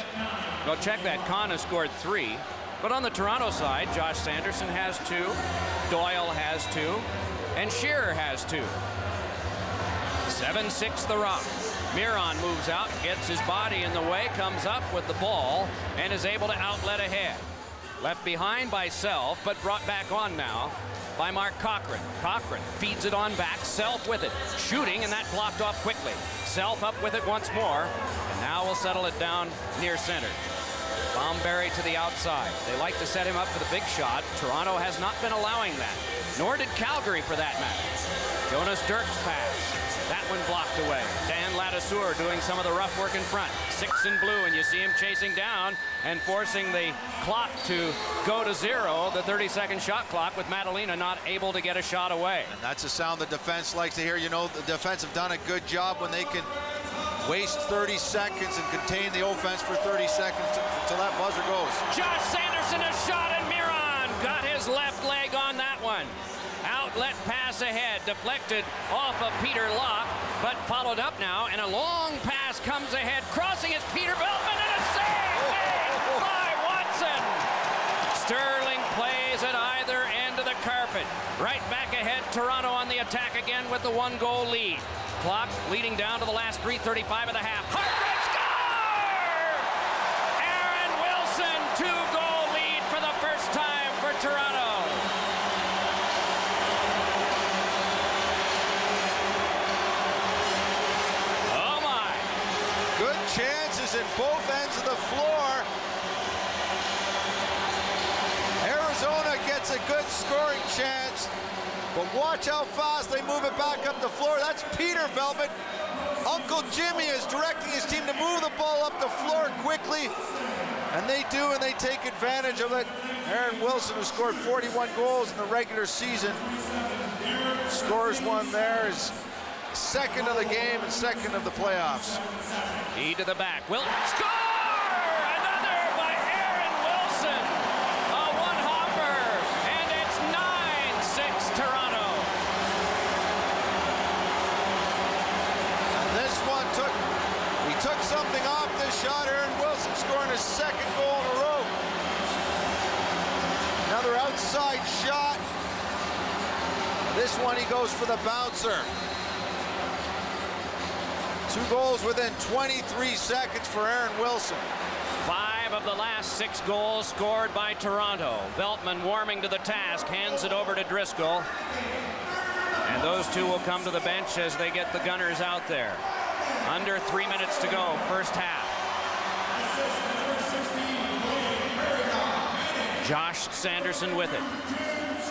Well, check that. Kahn has scored 3. But on the Toronto side, Josh Sanderson has 2, Doyle has 2, and Shearer has 2. 7-6 the Rock. Miron moves out, gets his body in the way, comes up with the ball, and is able to outlet ahead. Left behind by Self, but brought back on now by Mark Cochran. Cochran feeds it on back, Self with it. Shooting, and that blocked off quickly. Self up with it once more, and now we'll settle it down near center. Bomberry to the outside. They like to set him up for the big shot. Toronto has not been allowing that, nor did Calgary for that matter. Jonas Dirk's pass. That one blocked away. Dan Ladouceur doing some of the rough work in front. 6 in blue, and you see him chasing down and forcing the clock to go to 0, the 30-second shot clock, with Madalena not able to get a shot away. And that's a sound the defense likes to hear. You know, the defense have done a good job when they can waste 30 seconds and contain the offense for 30 seconds until that buzzer goes. Josh Sanderson a shot, and Miron got his left leg on that one. Outlet pass ahead, deflected off of Peter Locke, but followed up now, and a long pass comes ahead, crossing is Peter Veltman, and a save made by Watson. Sterling plays at either end of the carpet. Right back ahead, Toronto on the attack again with the 1-goal lead. Clock leading down to the last 3:35 of the half. Hartford score! Aaron Wilson, 2-goal lead for the first time for Toronto. Chances in both ends of the floor. Arizona gets a good scoring chance, but watch how fast they move it back up the floor. That's Peter Veltman. Uncle Jimmy is directing his team to move the ball up the floor quickly, and they do, and they take advantage of it. Aaron Wilson, who scored 41 goals in the regular season, scores one there. Is second of the game and second of the playoffs. E to the back. Will score! Another by Aaron Wilson. A one-hopper, and it's 9-6 Toronto. And this one took something off this shot. Aaron Wilson scoring his second goal in a row. Another outside shot. This one he goes for the bouncer. 2 goals within 23 seconds for Aaron Wilson. 5 of the last 6 goals scored by Toronto. Veltman warming to the task, hands it over to Driscoll. And those two will come to the bench as they get the Gunners out there. Under 3 minutes to go, first half. Josh Sanderson with it.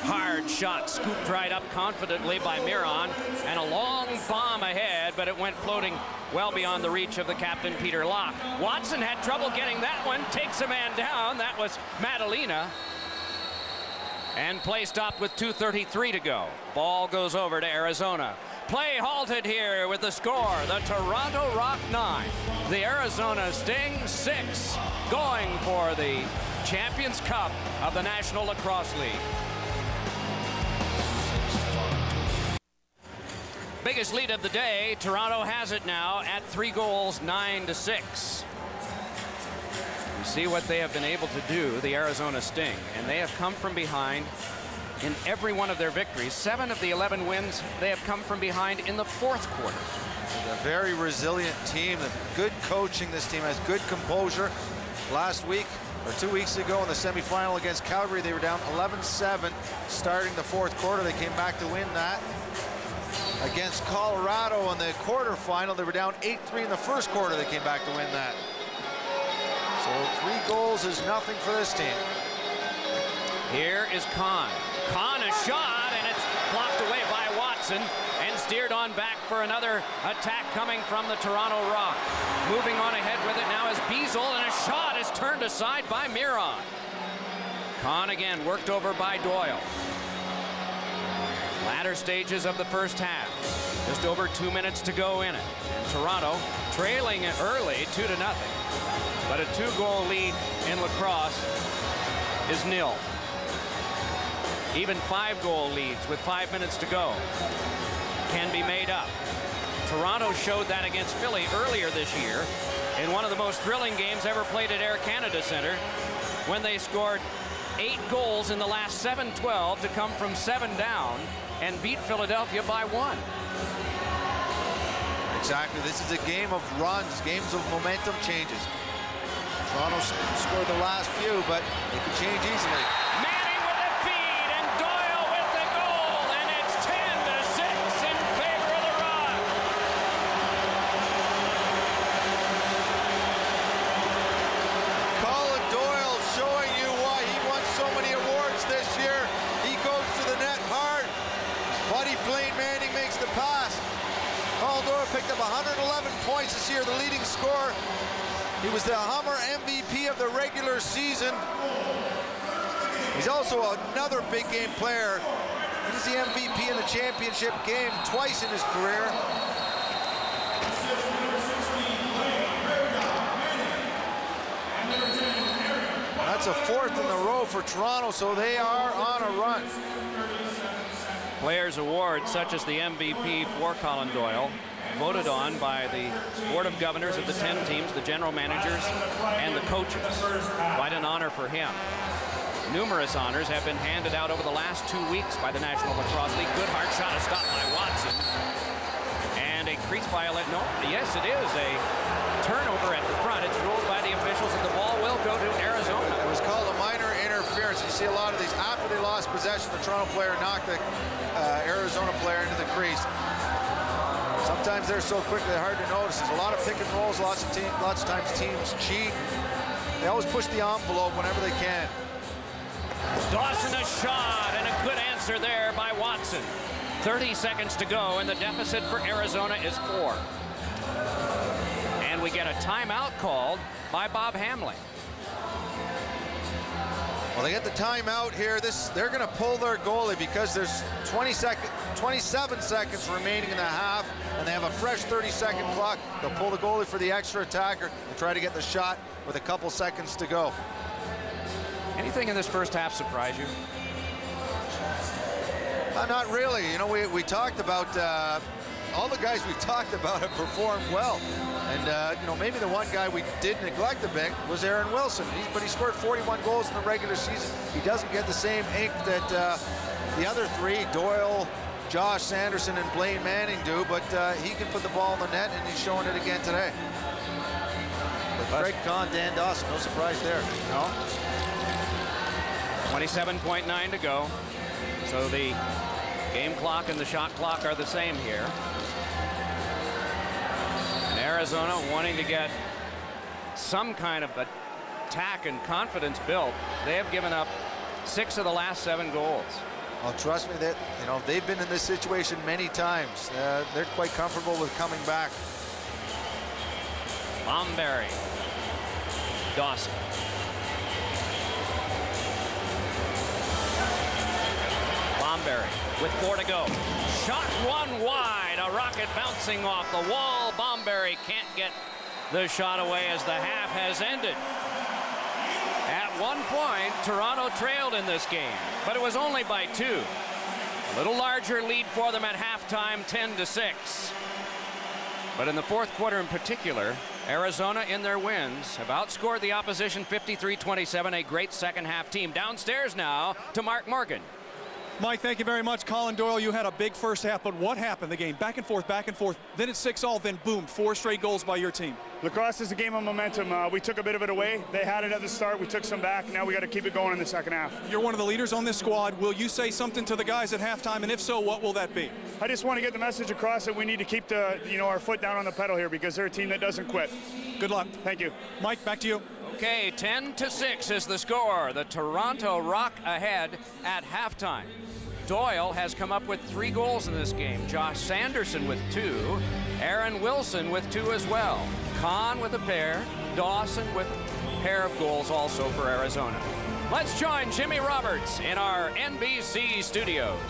Hard shot scooped right up confidently by Miron, and a long bomb ahead, but it went floating well beyond the reach of the captain, Peter Locke. Watson had trouble getting that one, takes a man down. That was Madalena. And play stopped with 2:33 to go. Ball goes over to Arizona. Play halted here with the score. The Toronto Rock 9. The Arizona Sting 6. Going for the Champions Cup of the National Lacrosse League. Biggest lead of the day. Toronto has it now at 3 goals, 9-6. You see what they have been able to do, the Arizona Sting, and they have come from behind in every one of their victories. 7 of the 11 wins, they have come from behind in the 4th quarter. A very resilient team, good coaching. This team has good composure. Last week, or 2 weeks ago in the semifinal against Calgary. They were down 11-7 starting the fourth quarter. They came back to win that. Against Colorado in the quarterfinal, they were down 8-3 in the first quarter. They came back to win that. So 3 goals is nothing for this team. Here is Kahn. Kahn, a shot, and it's blocked away by Watson and steered on back for another attack coming from the Toronto Rock. Moving on ahead with it now is Beazle, and a shot is turned aside by Miron. Kahn again worked over by Doyle. Latter stages of the first half. Just over 2 minutes to go in it. And Toronto trailing it early 2-0. But a 2-goal lead in lacrosse is nil. Even 5-goal leads with 5 minutes to go can be made up. Toronto showed that against Philly earlier this year in one of the most thrilling games ever played at Air Canada Centre, when they scored 8 goals in the last 7-12 to come from 7 down and beat Philadelphia by 1. Exactly. This is a game of runs, games of momentum changes. Toronto scored the last few, but they could change easily. Manning with a feed, and Doyle with the goal, and it's 10-6 in favor of the Rock. Colin Doyle showing you why he won so many awards this year. He goes to the net hard. Buddy Blaine Manning makes the pass. Colin Doyle picked up 111 points this year, the leading scorer. He was the Hummer MVP of the regular season. He's also another big game player. He's the MVP in the championship game twice in his career. That's a 4th in a row for Toronto, so they are on a run. Players awards such as the MVP for Colin Doyle, voted on by the Board of Governors of the 10 teams, the general managers, and the coaches. Quite an honor for him. Numerous honors have been handed out over the last 2 weeks by the National Lacrosse League. Good hard shot is stopped by Watson. And a crease violation. No, yes, it is a turnover at the front. It's ruled by the officials that the ball will go to Arizona. It was called a minor interference. You see a lot of these after they lost possession. The Toronto player knocked the Arizona player into the crease. Sometimes they're so quick they're hard to notice. There's a lot of pick and rolls. Lots of times teams cheat. They always push the envelope whenever they can. Dawson a shot, and a good answer there by Watson. 30 seconds to go, and the deficit for Arizona is 4. And we get a timeout called by Bob Hamling. Well, they get the timeout here. They're going to pull their goalie because there's 27 seconds remaining in the half, and they have a fresh 30-second clock. They'll pull the goalie for the extra attacker and try to get the shot with a couple seconds to go. Anything in this first half surprise you? Not really. You know, we talked about all the guys we talked about have performed well. And, you know, maybe the one guy we did neglect a bit was Aaron Wilson. But he scored 41 goals in the regular season. He doesn't get the same ink that the other 3, Doyle, Josh Sanderson, and Blaine Manning do. But he can put the ball in the net, and he's showing it again today. But Craig Kahn, Dan Dawson, no surprise there. No. 27.9 to go. So the game clock and the shot clock are the same here. And Arizona wanting to get some kind of attack and confidence built. They have given up 6 of the last 7 goals. Well, trust me, that they've been in this situation many times. They're quite comfortable with coming back. Bomberry, Dawson. Bomberry with 4 to go. Shot one wide. A rocket bouncing off the wall. Bomberry can't get the shot away as the half has ended. At one point, Toronto trailed in this game, but it was only by 2. A little larger lead for them at halftime, 10-6. But in the fourth quarter in particular, Arizona in their wins have outscored the opposition 53-27, a great second half team. Downstairs now to Mark Morgan. Mike, thank you very much. Colin Doyle, you had a big first half, but what happened? The game back and forth, then it's 6-all, then boom, 4 straight goals by your team. Lacrosse is a game of momentum. We took a bit of it away. They had it at the start. We took some back. Now we got to keep it going in the second half. You're one of the leaders on this squad. Will you say something to the guys at halftime, and if so, what will that be? I just want to get the message across that we need to keep our foot down on the pedal here because they're a team that doesn't quit. Good luck. Thank you. Mike, back to you. Okay, 10-6 is the score. The Toronto Rock ahead at halftime. Doyle has come up with 3 goals in this game. Josh Sanderson with 2. Aaron Wilson with 2 as well. Kahn with a pair. Dawson with a pair of goals also for Arizona. Let's join Jimmy Roberts in our NBC studios.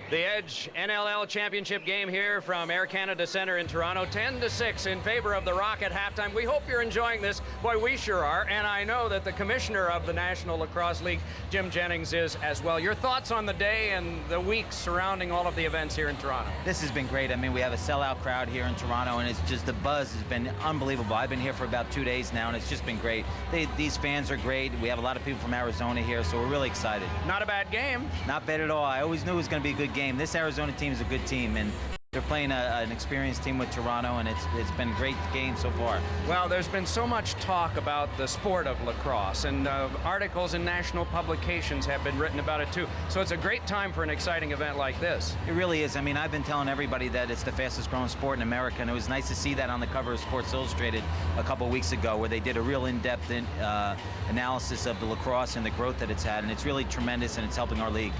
The Edge NLL Championship game here from Air Canada Centre in Toronto, 10-6 in favor of the Rock at halftime. We hope you're enjoying this. Boy, we sure are, and I know that the commissioner of the National Lacrosse League, Jim Jennings, is as well. Your thoughts on the day and the week surrounding all of the events here in Toronto? This has been great. I mean, we have a sellout crowd here in Toronto, and it's just the buzz has been unbelievable. I've been here for about 2 days now, and it's just been great. These fans are great. We have a lot of people from Arizona here, so we're really excited. Not a bad game. Not bad at all. I always knew it was going to be a good game. This Arizona team is a good team, and they're playing an experienced team with Toronto, and it's been a great game so far. Well, there's been so much talk about the sport of lacrosse, and articles in national publications have been written about it too. So it's a great time for an exciting event like this. It really is. I mean, I've been telling everybody that it's the fastest growing sport in America, and it was nice to see that on the cover of Sports Illustrated a couple weeks ago, where they did a real in-depth analysis of the lacrosse and the growth that it's had, and it's really tremendous, and it's helping our league.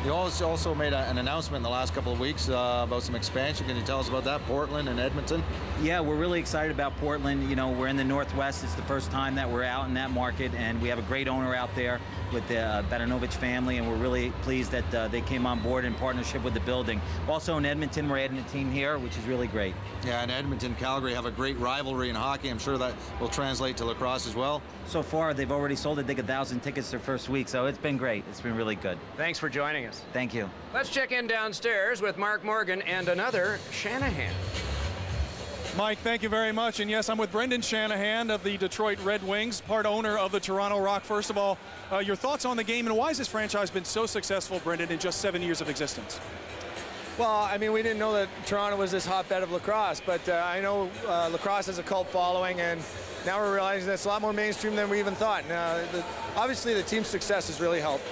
You also made an announcement in the last couple of weeks about some expansion. Can you tell us about that, Portland and Edmonton? Yeah, we're really excited about Portland. You know, we're in the Northwest. It's the first time that we're out in that market, and we have a great owner out there with the Batanovich family, and we're really pleased that they came on board in partnership with the building. Also in Edmonton, we're adding a team here, which is really great. Yeah, and Edmonton, Calgary have a great rivalry in hockey. I'm sure that will translate to lacrosse as well. So far, they've already sold, I think, 1,000 tickets their first week, so it's been great. It's been really good. Thanks for joining us. Thank you. Let's check in downstairs with Mark Morgan and another Shanahan. Mike, thank you very much. And yes, I'm with Brendan Shanahan of the Detroit Red Wings, part owner of the Toronto Rock. First of all, your thoughts on the game, and why has this franchise been so successful, Brendan, in just 7 years of existence? Well, I mean, we didn't know that Toronto was this hotbed of lacrosse, but I know lacrosse has a cult following, and now we're realizing that it's a lot more mainstream than we even thought. Obviously, the team's success has really helped.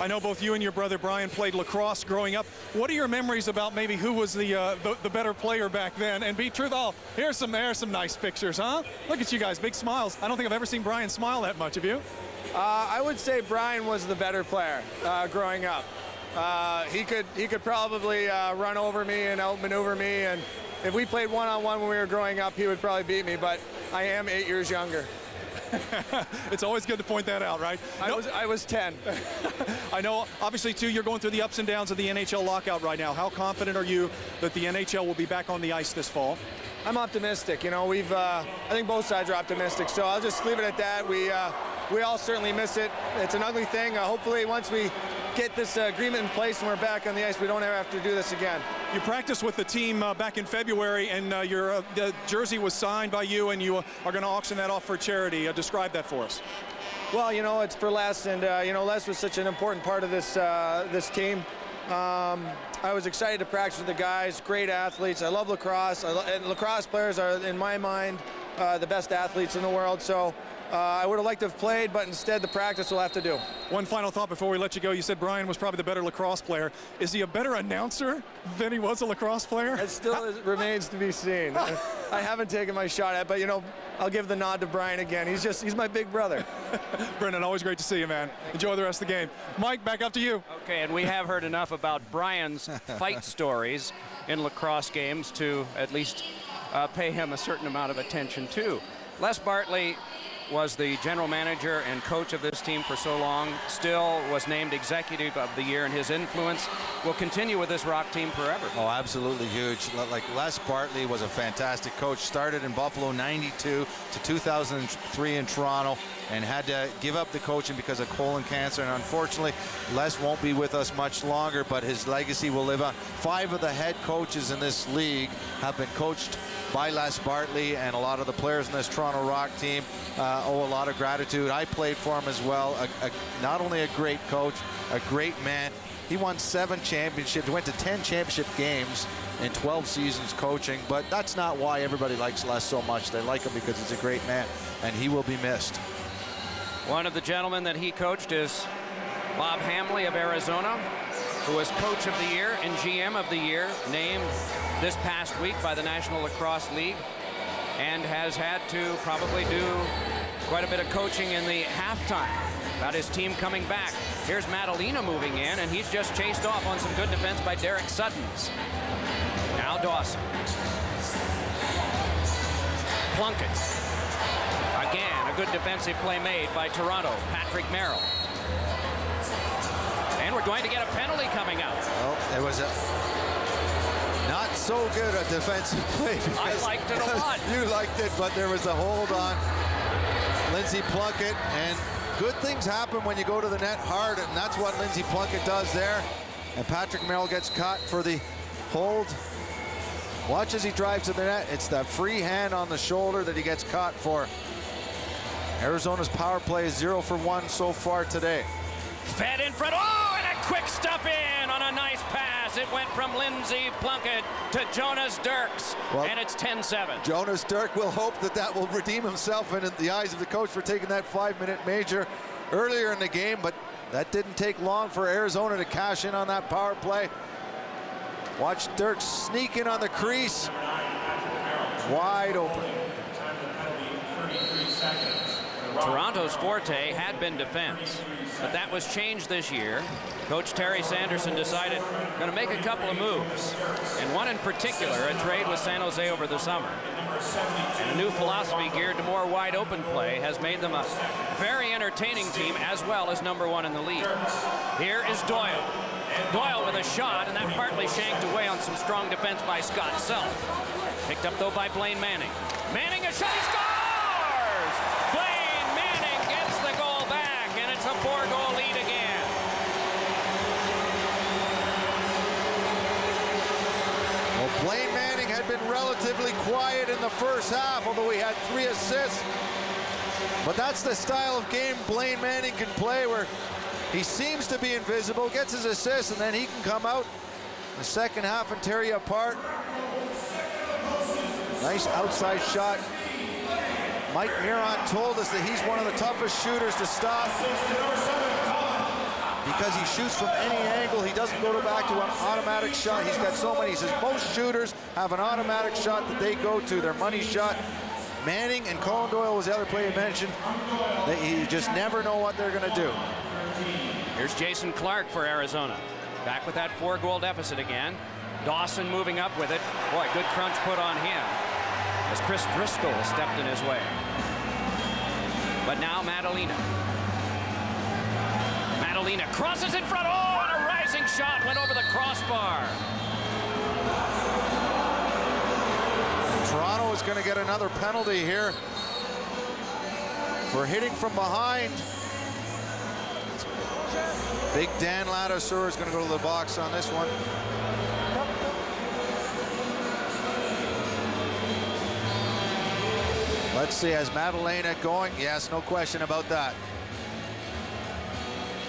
I know both you and your brother Brian played lacrosse growing up. What are your memories about maybe who was the better player back then? And be truthful, here's some nice pictures, huh? Look at you guys, big smiles. I don't think I've ever seen Brian smile that much, have you? I would say Brian was the better player growing up. He could probably run over me and outmaneuver me, and if we played one-on-one when we were growing up, he would probably beat me, but I am 8 years younger. It's always good to point that out, right? I was 10. I know, obviously, too, you're going through the ups and downs of the NHL lockout right now. How confident are you that the NHL will be back on the ice this fall? I'm optimistic. You know, I think both sides are optimistic, so I'll just leave it at that. We all certainly miss it. It's an ugly thing. Hopefully, once we get this agreement in place and we're back on the ice, we don't ever have to do this again. You practiced with the team back in February, and your the jersey was signed by you, and you are going to auction that off for charity. Describe that for us. Well, you know, it's for Les, and you know, Les was such an important part of this team. I was excited to practice with the guys, great athletes. I love lacrosse, and lacrosse players are, in my mind, the best athletes in the world. So I would have liked to have played, but instead the practice will have to do. One final thought before we let you go. You said Brian was probably the better lacrosse player. Is he a better announcer than he was a lacrosse player? It still remains to be seen. I haven't taken my shot at it, but, you know, I'll give the nod to Brian again. He's my big brother. Brendan, always great to see you, man. Enjoy the rest of the game. Mike, back up to you. Okay, and we have heard enough about Brian's fight stories in lacrosse games to at least pay him a certain amount of attention, too. Les Bartley was the general manager and coach of this team for so long, still was named executive of the year, and his influence will continue with this Rock team forever. Oh, absolutely huge. Like Les Bartley was a fantastic coach, started in Buffalo 92 to 2003 in Toronto, and had to give up the coaching because of colon cancer, and unfortunately Les won't be with us much longer, but his legacy will live on. 5 of the head coaches in this league have been coached by Les Bartley, and a lot of the players in this Toronto Rock team owe a lot of gratitude. I played for him as well. Not only a great coach, a great man. He won 7 championships, went to 10 championship games in 12 seasons coaching, but that's not why everybody likes Les so much. They like him because he's a great man, and he will be missed. One of the gentlemen that he coached is Bob Hamley of Arizona, who was Coach of the Year and GM of the Year, named this past week by the National Lacrosse League, and has had to probably do quite a bit of coaching in the halftime about his team coming back. Here's Madalena moving in, and he's just chased off on some good defense by Derek Suttons. Now Dawson. Plunkett. Again, a good defensive play made by Toronto, Patrick Merrill. And we're going to get a penalty coming out. Well, it was a not so good a defensive play. I liked it a lot. You liked it, but there was a hold on Lindsey Plunkett, and good things happen when you go to the net hard, and that's what Lindsey Plunkett does there. And Patrick Merrill gets caught for the hold. Watch as he drives to the net. It's that free hand on the shoulder that he gets caught for. Arizona's power play is 0 for 1 so far today. Fed in front. Oh, and a quick stuff in on a nice pass. It went from Lindsey Plunkett to Jonas Dirks, and it's 10-7. Jonas Dirk will hope that that will redeem himself in the eyes of the coach for taking that 5-minute major earlier in the game, but that didn't take long for Arizona to cash in on that power play. Watch Dirks sneak in on the crease. Wide open. Toronto's forte had been defense, but that was changed this year. Coach Terry Sanderson decided going to make a couple of moves, and one in particular, a trade with San Jose over the summer. And a new philosophy geared to more wide open play has made them a very entertaining team, as well as #1 in the league. Here is Doyle. Doyle with a shot, and that partly shanked away on some strong defense by Scott Self. Picked up though by Blaine Manning. Manning, a shot, he scores! Blaine Manning gets the goal back, and it's a 4-goal lead again. Well, Blaine Manning had been relatively quiet in the first half, although he had 3 assists. But that's the style of game Blaine Manning can play, where he seems to be invisible, gets his assists, and then he can come out in the second half and tear you apart. Nice outside shot. Mike Miron told us that he's one of the toughest shooters to stop because he shoots from any angle. He doesn't go back to an automatic shot. He's got so many. He says most shooters have an automatic shot that they go to, their money shot. Manning and Colin Doyle was the other player you mentioned. You just never know what they're going to do. Here's Jason Clark for Arizona. Back with that 4-goal deficit again. Dawson moving up with it. Boy, good crunch put on him as Chris Driscoll stepped in his way. But now Madalena. Madalena crosses in front. Oh, and a rising shot went over the crossbar. Toronto is going to get another penalty here for hitting from behind. Big Dan Ladouceur is going to go to the box on this one. Let's see, as Madalena going, yes, no question about that.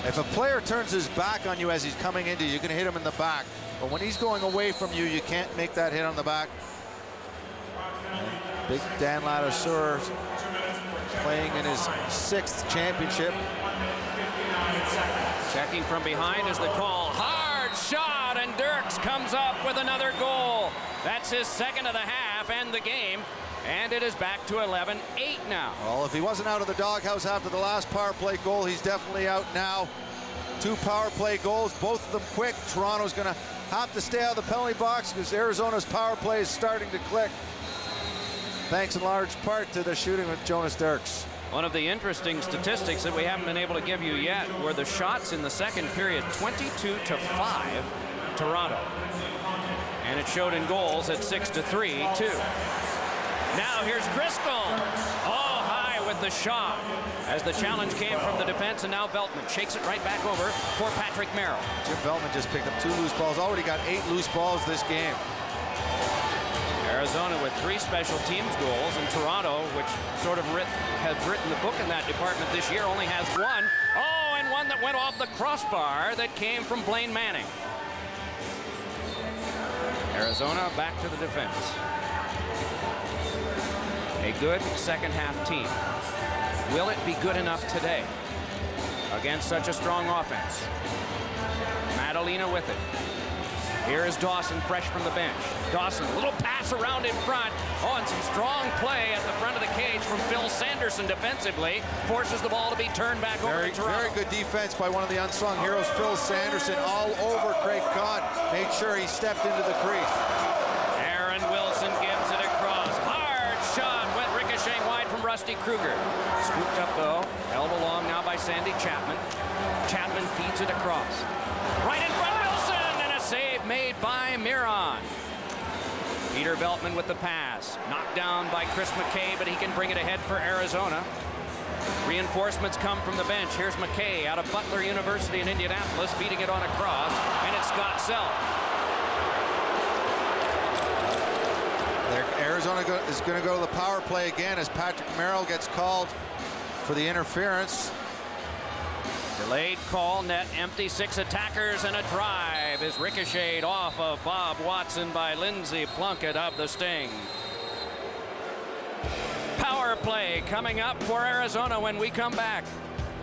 If a player turns his back on you as he's coming into you, you can hit him in the back. But when he's going away from you, you can't make that hit on the back. Big Dan Ladouceur playing in his 6th championship. Checking from behind is the call. Hard shot, and Dirks comes up with another goal. That's his 2nd of the half and the game. And it is back to 11-8 now. Well, if he wasn't out of the doghouse after the last power play goal, he's definitely out now. 2 power play goals, both of them quick. Toronto's going to have to stay out of the penalty box because Arizona's power play is starting to click. Thanks in large part to the shooting with Jonas Dirks. One of the interesting statistics that we haven't been able to give you yet were the shots in the second period, 22-5, Toronto. And it showed in goals at 6-3, too. Now here's Driscoll. Oh, high with the shot as the challenge came from the defense, and now Veltman shakes it right back over for Patrick Merrill. Jim Veltman just picked up 2 loose balls, already got 8 loose balls this game. Arizona with 3 special teams goals, and Toronto, which sort of has written the book in that department this year, only has 1. Oh, and one that went off the crossbar that came from Blaine Manning. Arizona back to the defense. A good second half team. Will it be good enough today against such a strong offense? Madalena with it. Here is Dawson, fresh from the bench. Dawson, a little pass around in front. Oh, and some strong play at the front of the cage from Phil Sanderson defensively. Forces the ball to be turned back over to Toronto. Very good defense by one of the unsung heroes, Phil Sanderson, all over Craig Kahn. Made sure he stepped into the crease. Aaron Wilson gives it across. Hard shot, went ricocheting wide from Rusty Kruger. Scooped up, though. Held along now by Sandy Chapman. Chapman feeds it across. Right in front, Wilson! Save made by Miron. Peter Veltman with the pass. Knocked down by Chris McKay, but he can bring it ahead for Arizona. Reinforcements come from the bench. Here's McKay out of Butler University in Indianapolis, feeding it on across, and it's Scott Self. Arizona is going to go to the power play again as Patrick Merrill gets called for the interference. Delayed call, net empty, 6 attackers, and a drive is ricocheted off of Bob Watson by Lindsey Plunkett of the Sting. Power play coming up for Arizona when we come back.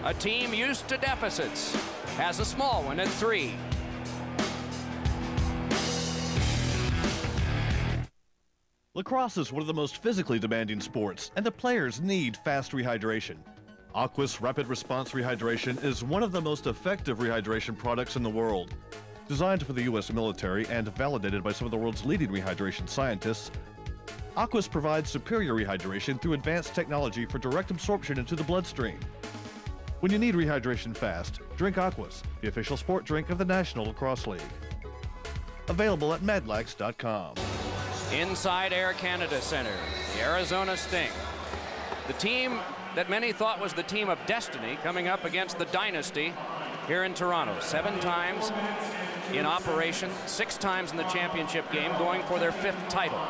A team used to deficits has a small one at 3. Lacrosse is one of the most physically demanding sports, and the players need fast rehydration. Aquas Rapid Response Rehydration is one of the most effective rehydration products in the world. Designed for the U.S. military and validated by some of the world's leading rehydration scientists, Aquas provides superior rehydration through advanced technology for direct absorption into the bloodstream. When you need rehydration fast, drink Aquas, the official sport drink of the National Lacrosse League. Available at medlax.com. Inside Air Canada Center, the Arizona Sting. The team that many thought was the team of destiny coming up against the dynasty here in Toronto. 7 times in operation, 6 times in the championship game, going for their 5th title.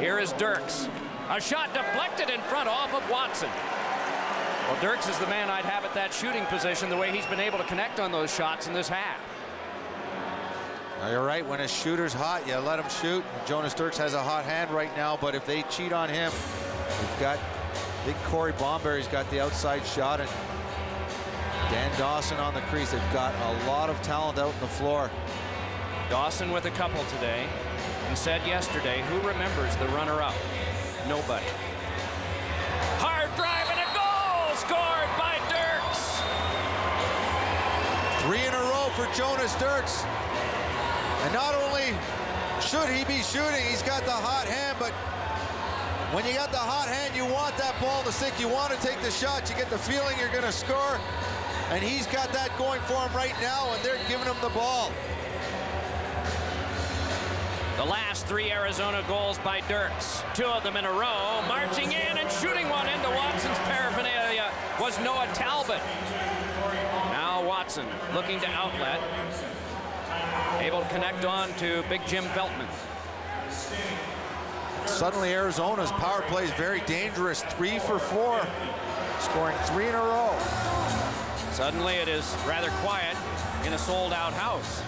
Here is Dirks. A shot deflected in front off of Watson. Well, Dirks is the man I'd have at that shooting position, the way he's been able to connect on those shots in this half. Now you're right, when a shooter's hot, you let him shoot. Jonas Dirks has a hot hand right now, but if they cheat on him, we've got big Corey Bomberry's got the outside shot, and Dan Dawson on the crease. They've got a lot of talent out on the floor. Dawson with a couple today, and said yesterday, who remembers the runner-up? Nobody. Hard drive and a goal scored by Dirks. 3 in a row for Jonas Dirks. And not only should he be shooting, he's got the hot hand, but when you got the hot hand, you want that ball to stick. You want to take the shot. You get the feeling you're going to score. And he's got that going for him right now, and they're giving him the ball. The last 3 Arizona goals by Dirks. 2 of them in a row. Marching in and shooting one into Watson's paraphernalia was Noah Talbot. Now Watson looking to outlet. Able to connect on to Big Jim Veltman. Suddenly Arizona's power play is very dangerous. 3 for 4, scoring 3 in a row. Suddenly it is rather quiet in a sold-out house.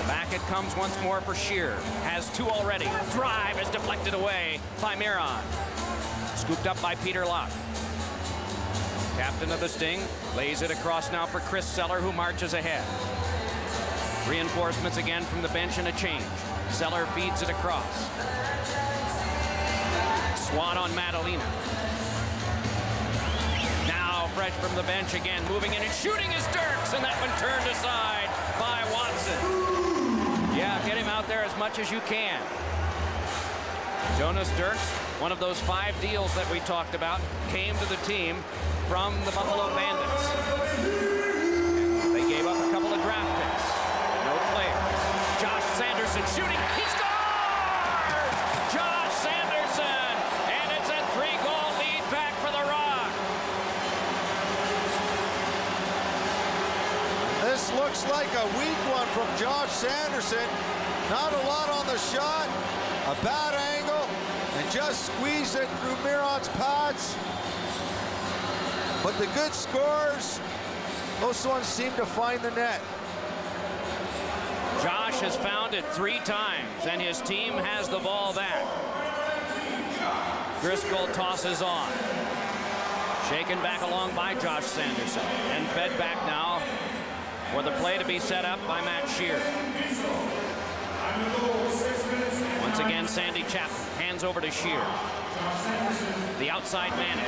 Back it comes once more for Shear. Has 2 already. Drive is deflected away by Miron. Scooped up by Peter Locke. Captain of the Sting lays it across now for Chris Seller, who marches ahead. Reinforcements again from the bench and a change. Seller feeds it across. Swan on Madalena. Now fresh from the bench again, moving in and shooting is Dirks, and that one turned aside by Watson. Yeah, get him out there as much as you can. Jonas Dirks, one of those 5 deals that we talked about, came to the team from the Buffalo Bandits. They gave up a couple of draft picks. No players. Josh Sanderson shooting. He scores! Josh Sanderson! And it's a 3-goal lead back for the Rock. This looks like a weak one from Josh Sanderson. Not a lot on the shot. A bad angle, and just squeezed it through Miron's pads. But the good scores, those ones seem to find the net. Josh has found it 3 times, and his team has the ball back. Driscoll tosses on. Shaken back along by Josh Sanderson, and fed back now for the play to be set up by Matt Shear. Once again, Sandy Chapman hands over to Shear. The outside Manning.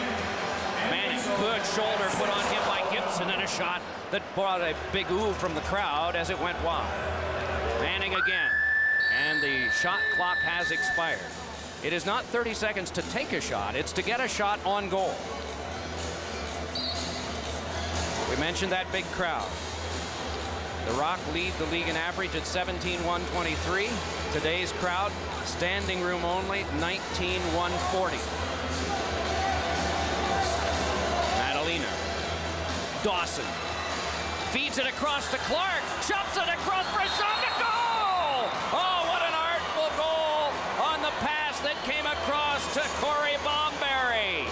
Manning, good shoulder put on him by Gibson, and a shot that brought a big ooh from the crowd as it went wide. Manning again, and the shot clock has expired. It is not 30 seconds to take a shot, it's to get a shot on goal. We mentioned that big crowd. The Rock lead the league in average at 17,123. Today's crowd, standing room only, 19,140. Madalena. Dawson. Feeds it across to Clark. Chops it across for a shot to goal! Oh, what an artful goal on the pass that came across to Corey Bomberry.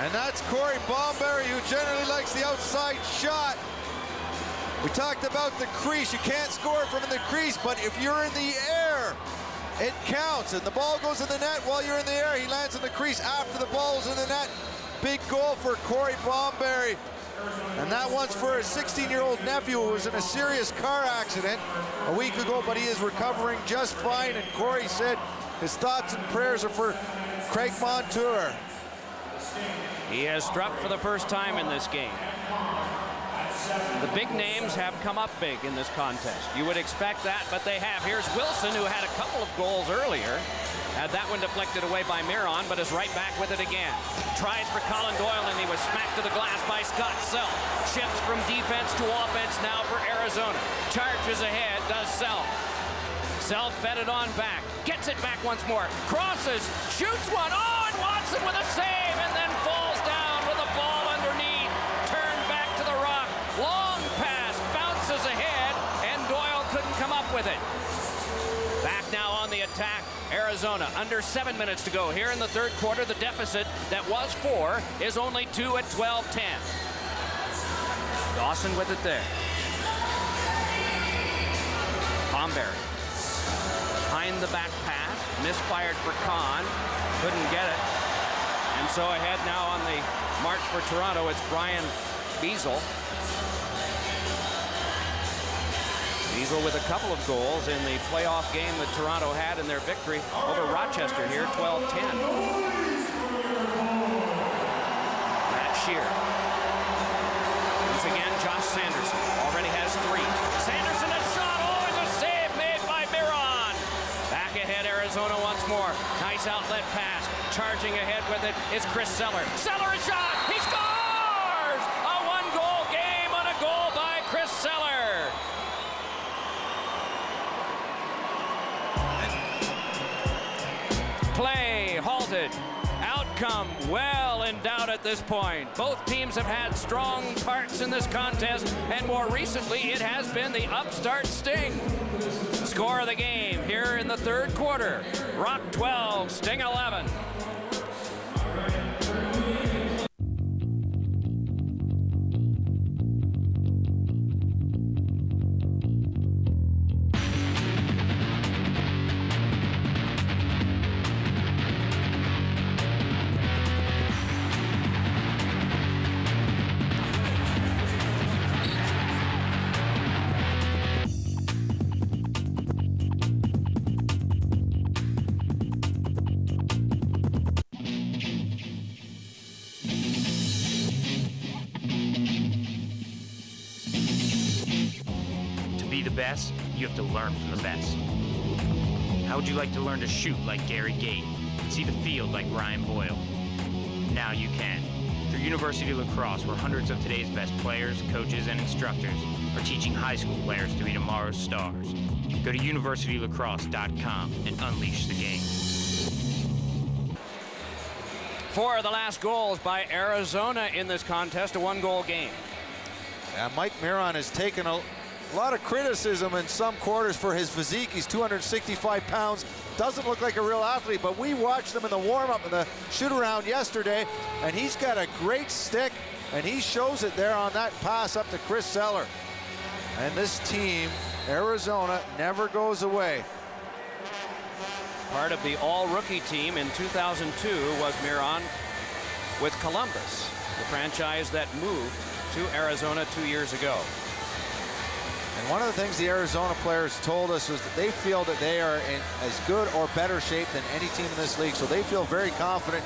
And that's Corey Bomberry, who generally likes the outside shot. We talked about the crease. You can't score from in the crease, but if you're in the air, it counts. And the ball goes in the net while you're in the air. He lands in the crease after the ball is in the net. Big goal for Corey Bomberry. And that one's for his 16-year-old nephew who was in a serious car accident a week ago, but he is recovering just fine. And Corey said his thoughts and prayers are for Craig Montour. He has struck for the first time in this game. The big names have come up big in this contest. You would expect that, but they have. Here's Wilson, who had a couple of goals earlier. Had that one deflected away by Miron, but is right back with it again. Tries for Colin Doyle, and he was smacked to the glass by Scott Self. Shifts from defense to offense now for Arizona. Charges ahead, does Self. Self fed it on back. Gets it back once more. Crosses, shoots one. Oh, and Watson with a save, and then falls down with a ball underneath. Turned back to the Rock. Long pass, bounces ahead, and Doyle couldn't come up with it. Back now on the attack, Arizona, under 7 minutes to go here in the third quarter. The deficit that was 4 is only 2 at 12-10. Dawson with it there. Bomberry. Behind the back pass, misfired for Kahn, couldn't get it. And so ahead now on the march for Toronto, it's Brian Beazle. Beazle with a couple of goals in the playoff game that Toronto had in their victory over Rochester here, 12-10. Matt Shear. Once again, Josh Sanderson already has 3. Sanderson a shot, oh, and the save made by Miron. Back ahead, Arizona once more. Nice outlet pass. Charging ahead with it is Chris Seller. Seller a shot, he scores! A 1-goal game on a goal by Chris Seller. Play halted. Outcome well in doubt at this point. Both teams have had strong parts in this contest, and more recently it has been the upstart Sting. Score of the game here in the third quarter. Rock 12, Sting 11. Best, you have to learn from the best. How would you like to learn to shoot like Gary Gait and see the field like Ryan Boyle? Now you can. Through University of La Crosse, where hundreds of today's best players, coaches, and instructors are teaching high school players to be tomorrow's stars. Go to universitylacrosse.com and unleash the game. 4 of the last goals by Arizona in this contest, a 1-goal game. Mike Miron has taken A lot of criticism in some quarters for his physique. He's 265 pounds. Doesn't look like a real athlete, but we watched him in the warm-up and the shoot-around yesterday, and he's got a great stick, and he shows it there on that pass up to Chris Seller. And this team, Arizona, never goes away. Part of the all-rookie team in 2002 was Miron with Columbus, the franchise that moved to Arizona 2 years ago. And one of the things the Arizona players told us was that they feel that they are in as good or better shape than any team in this league. So they feel very confident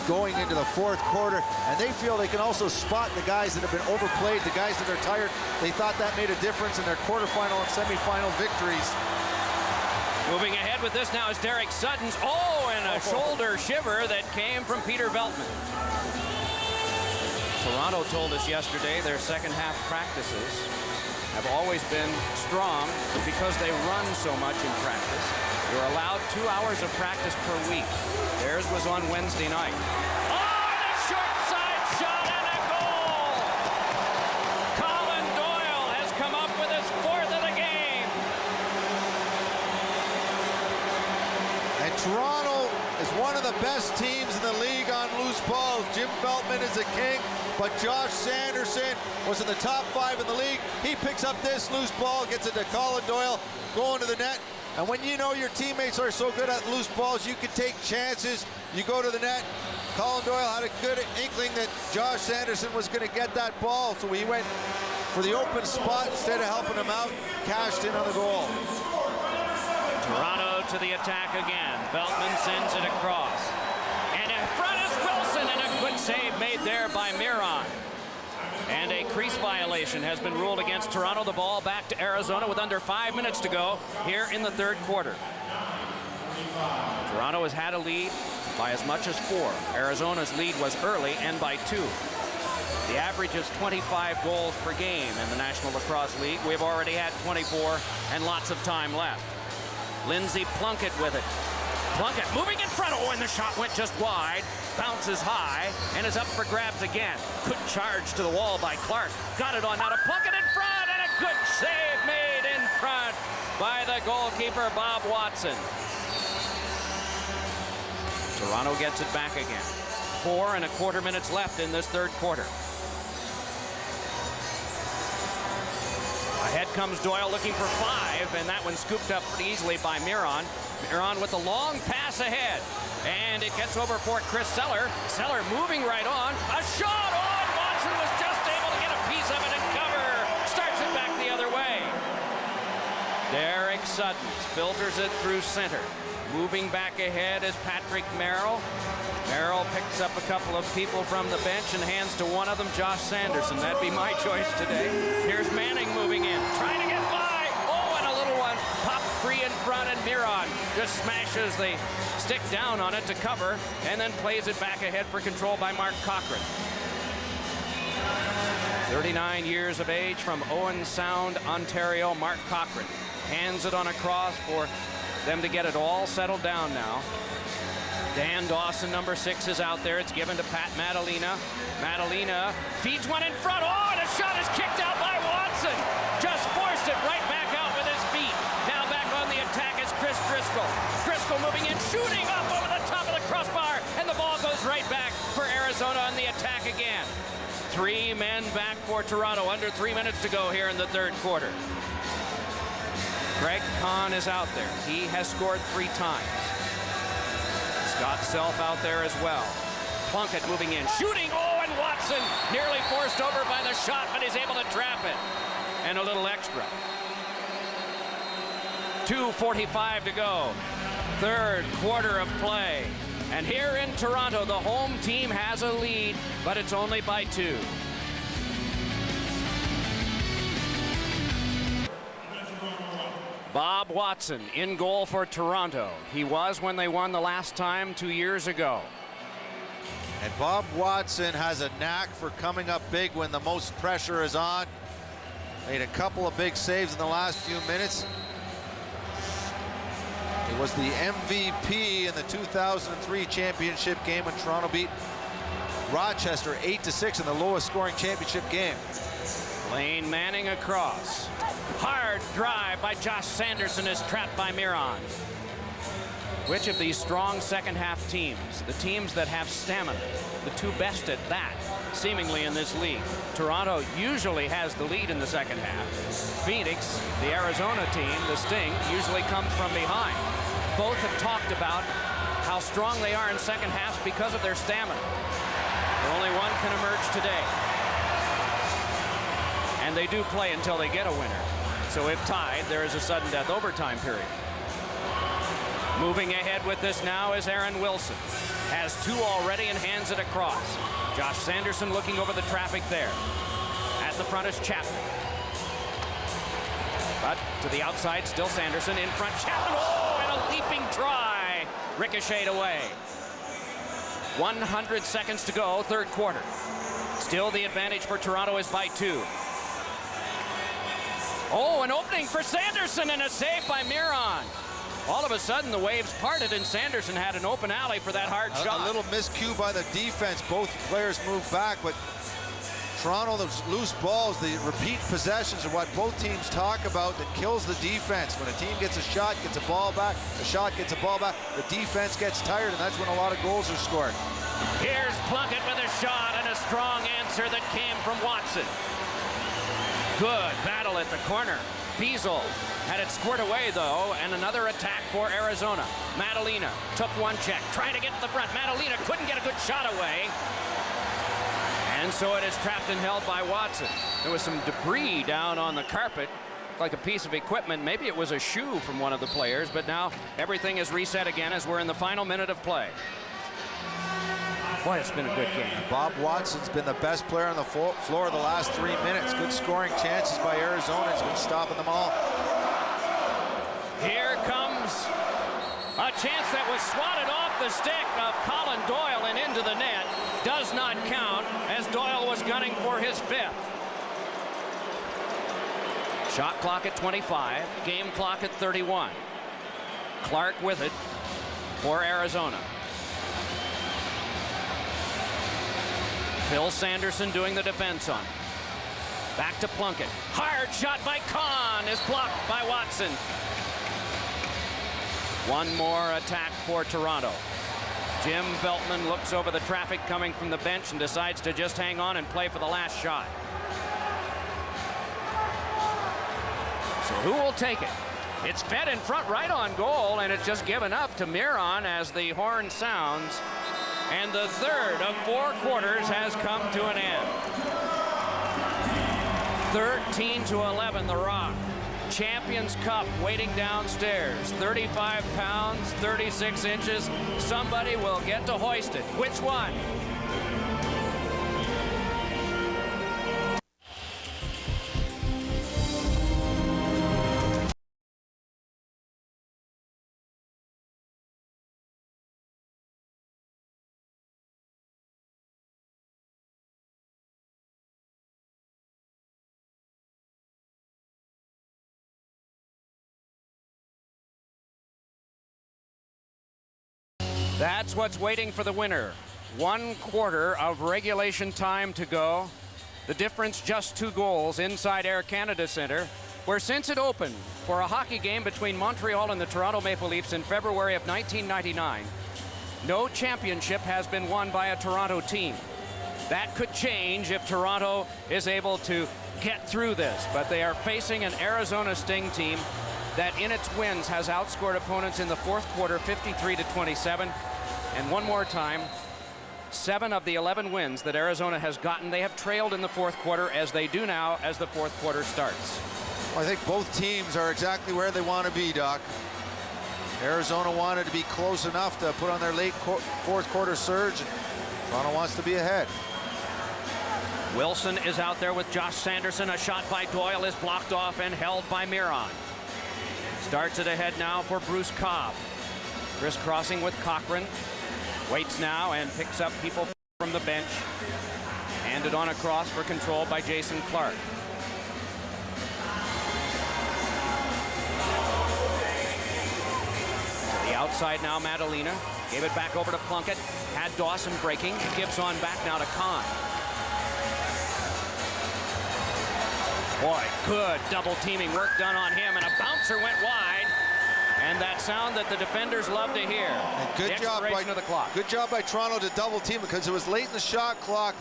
going into the fourth quarter. And they feel they can also spot the guys that have been overplayed, the guys that are tired. They thought that made a difference in their quarterfinal and semifinal victories. Moving ahead with this now is Derek Sutton's. Oh, and a shoulder shiver that came from Peter Veltman. Toronto told us yesterday their second half practices have always been strong because they run so much in practice. You're allowed 2 hours of practice per week. Theirs was on Wednesday night. Oh, and a short side shot and a goal! Colin Doyle has come up with his fourth of the game. And Toronto is one of the best teams in the league on loose balls. Jim Veltman is a king, but Josh Sanderson was in the top 5 in the league. He picks up this loose ball, gets it to Colin Doyle, going to the net. And when you know your teammates are so good at loose balls, you can take chances. You go to the net. Colin Doyle had a good inkling that Josh Sanderson was going to get that ball, so he went for the open spot instead of helping him out, cashed in on the goal. Toronto to the attack again. Veltman sends it across. And in front is Wilson, and a good save made there by Miron. And a crease violation has been ruled against Toronto. The ball back to Arizona with under 5 minutes to go here in the third quarter. Toronto has had a lead by as much as 4. Arizona's lead was early and by 2. The average is 25 goals per game in the National Lacrosse League. We've already had 24 and lots of time left. Lindsay Plunkett with it. Plunkett moving in front. Oh, and the shot went just wide. Bounces high and is up for grabs again. Good charge to the wall by Clark. Got it on now to Plunkett in front, and a good save made in front by the goalkeeper, Bob Watson. Toronto gets it back again. 4 1/4 minutes left in this third quarter. Ahead comes Doyle looking for 5, and that one scooped up pretty easily by Miron. Miron with the long pass ahead, and it gets over for Chris Seller. Seller moving right on. A shot on! Watson was just able to get a piece of it and cover. Starts it back the other way. Derek Sutton filters it through center. Moving back ahead is Patrick Merrill. Merrill picks up a couple of people from the bench and hands to one of them, Josh Sanderson. That'd be my choice today. Here's Manning moving in, trying to get by. Oh, and a little one popped free in front, and Miron just smashes the stick down on it to cover, and then plays it back ahead for control by Mark Cochran. 39 years of age from Owen Sound, Ontario, Mark Cochran hands it on a cross for them to get it all settled down now. Dan Dawson, number 6, is out there. It's given to Pat Madalena. Madalena feeds one in front. Oh, and a shot is kicked out by Watson. Just forced it right back out with his feet. Now back on the attack is Chris Driscoll. Driscoll moving in, shooting up over the top of the crossbar, and the ball goes right back for Arizona on the attack again. 3 men back for Toronto. Under 3 minutes to go here in the third quarter. Greg Kahn is out there. He has scored 3 times. Scott Self out there as well. Plunkett moving in, shooting. Oh, and Watson nearly forced over by the shot, but he's able to trap it. And a little extra. 2:45 to go. Third quarter of play. And here in Toronto, the home team has a lead, but it's only by 2. Bob Watson in goal for Toronto. He was when they won the last time 2 years ago. And Bob Watson has a knack for coming up big when the most pressure is on. Made a couple of big saves in the last few minutes. He was the MVP in the 2003 championship game when Toronto beat Rochester 8-6 in the lowest scoring championship game. Lane Manning across. Hard drive by Josh Sanderson is trapped by Miron. Which of these strong second half teams, the teams that have stamina, the two best at that, seemingly in this league? Toronto usually has the lead in the second half. Phoenix, the Arizona team, the Sting, usually comes from behind. Both have talked about how strong they are in second halves because of their stamina. Only one can emerge today. And they do play until they get a winner. So if tied, there is a sudden death overtime period. Moving ahead with this now is Aaron Wilson. Has two already and hands it across. Josh Sanderson looking over the traffic there. At the front is Chapman. But to the outside, still Sanderson. In front, Chapman. Oh, and a leaping try. Ricocheted away. 100 seconds to go, third quarter. Still the advantage for Toronto is by 2. Oh, an opening for Sanderson and a save by Miron. All of a sudden, the waves parted, and Sanderson had an open alley for that hard shot. A little miscue by the defense. Both players moved back, but Toronto, those loose balls, the repeat possessions are what both teams talk about that kills the defense. When a team gets a shot, gets a ball back, the shot gets a ball back, the defense gets tired, and that's when a lot of goals are scored. Here's Plunkett with a shot and a strong answer that came from Watson. Good battle at the corner. Beazle had it squirt away, though, and another attack for Arizona. Madalena took one check, trying to get to the front. Madalena couldn't get a good shot away. And so it is trapped and held by Watson. There was some debris down on the carpet, like a piece of equipment. Maybe it was a shoe from one of the players, but now everything is reset again as we're in the final minute of play. Boy, it's been a good game. Bob Watson's been the best player on the floor the last 3 minutes. Good scoring chances by Arizona. He's been stopping them all. Here comes a chance that was swatted off the stick of Colin Doyle and into the net. Does not count as Doyle was gunning for his 5th. Shot clock at 25, game clock at 31. Clark with it for Arizona. Phil Sanderson doing the defense on it. Back to Plunkett. Hard shot by Kahn is blocked by Watson. One more attack for Toronto. Jim Veltman looks over the traffic coming from the bench and decides to just hang on and play for the last shot. So who will take it? It's fed in front right on goal, and it's just given up to Miron as the horn sounds. And the third of 4 quarters has come to an end. 13-11, the Rock. Champions Cup waiting downstairs. 35 pounds, 36 inches. Somebody will get to hoist it. Which one? That's what's waiting for the winner. 1 quarter of regulation time to go. The difference just 2 goals inside Air Canada Centre, where since it opened for a hockey game between Montreal and the Toronto Maple Leafs in February of 1999, no championship has been won by a Toronto team. That could change if Toronto is able to get through this, but they are facing an Arizona Sting team that in its wins has outscored opponents in the 4th quarter 53-27. And one more time, 7 of the 11 wins that Arizona has gotten, they have trailed in the 4th quarter, as they do now as the 4th quarter starts. Well, I think both teams are exactly where they want to be, Doc. Arizona wanted to be close enough to put on their late 4th quarter surge, and Toronto wants to be ahead. Wilson is out there with Josh Sanderson. A shot by Doyle is blocked off and held by Miron. Starts it ahead now for Bruce Cobb. Crisscrossing with Cochran. Waits now and picks up people from the bench. Handed on across for control by Jason Clark. To the outside now, Madalena. Gave it back over to Plunkett. Had Dawson breaking. Gives on back now to Kahn. Boy, good double teaming work done on him, and a bouncer went wide. And that sound that the defenders love to hear. And good job of the clock. Good job by Toronto to double team because it was late in the shot clock.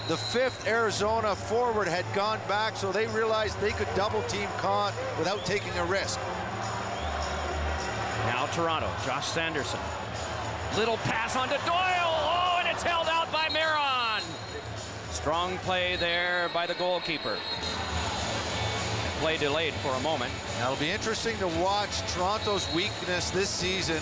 The fifth Arizona forward had gone back, so they realized they could double team Kahn without taking a risk. Now Toronto, Josh Sanderson. Little pass on to Doyle. Oh, and it's held out by Miron. Strong play there by the goalkeeper. Play delayed for a moment. Now it'll be interesting to watch. Toronto's weakness this season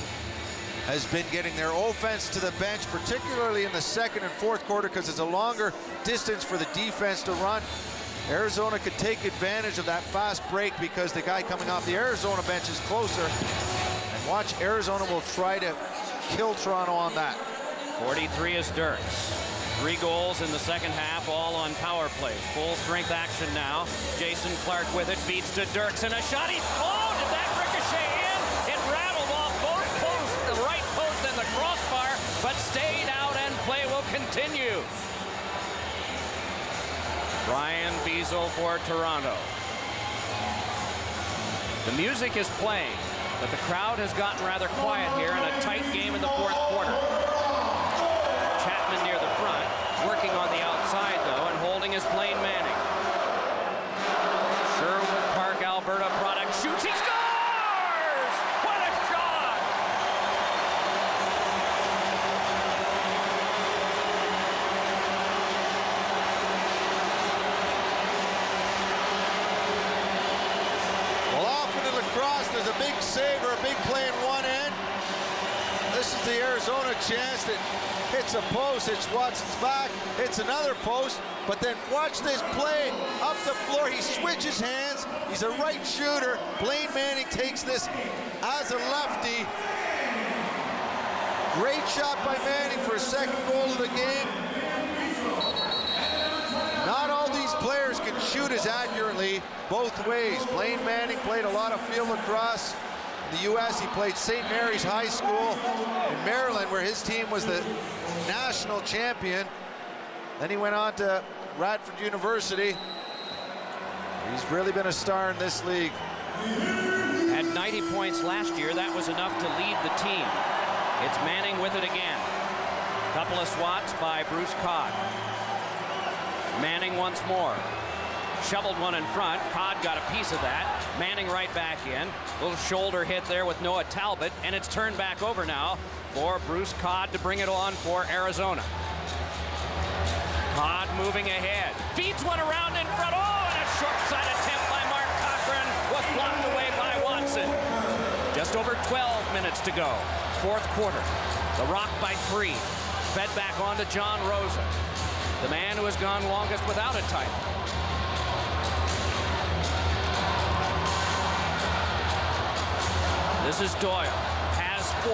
has been getting their offense to the bench, particularly in the second and fourth quarter, because it's a longer distance for the defense to run. Arizona could take advantage of that fast break because the guy coming off the Arizona bench is closer. And watch, Arizona will try to kill Toronto on that. 43 is Dirks. 3 goals in the second half, all on power plays. Full strength action now. Jason Clark with it, beats to Dirks, and a shot. Oh, did that ricochet in? It rattled off both posts, the right post and the crossbar, but stayed out, and play will continue. Brian Beazle for Toronto. The music is playing, but the crowd has gotten rather quiet here in a tight game in the fourth quarter. Chapman near the front, working on the outside though, and holding his Blaine Manning. Sherwood Park, Alberta product, shoots, he scores! What a shot! Well, often in lacrosse, there's a big save or a big play in one end. This is the Arizona chance that hits a post, hits Watson's back, hits another post, but then watch this play up the floor. He switches hands. He's a right shooter. Blaine Manning takes this as a lefty. Great shot by Manning for a second goal of the game. Not all these players can shoot as accurately both ways. Blaine Manning played a lot of field lacrosse. In the U.S., he played St. Mary's High School in Maryland, where his team was the national champion. Then he went on to Radford University. He's really been a star in this league. Had 90 points last year. That was enough to lead the team. It's Manning with it again. Couple of swats by Bruce Codd. Manning once more. Shoveled one in front. Codd got a piece of that. Manning right back in. Little shoulder hit there with Noah Talbot, and it's turned back over now for Bruce Codd to bring it on for Arizona. Codd moving ahead. Feeds one around in front. Oh, and a short-side attempt by Mark Cochran was blocked away by Watson. Just over 12 minutes to go. Fourth quarter. The Rock by 3. Fed back on to John Rosa, the man who has gone longest without a title. This is Doyle, has 4,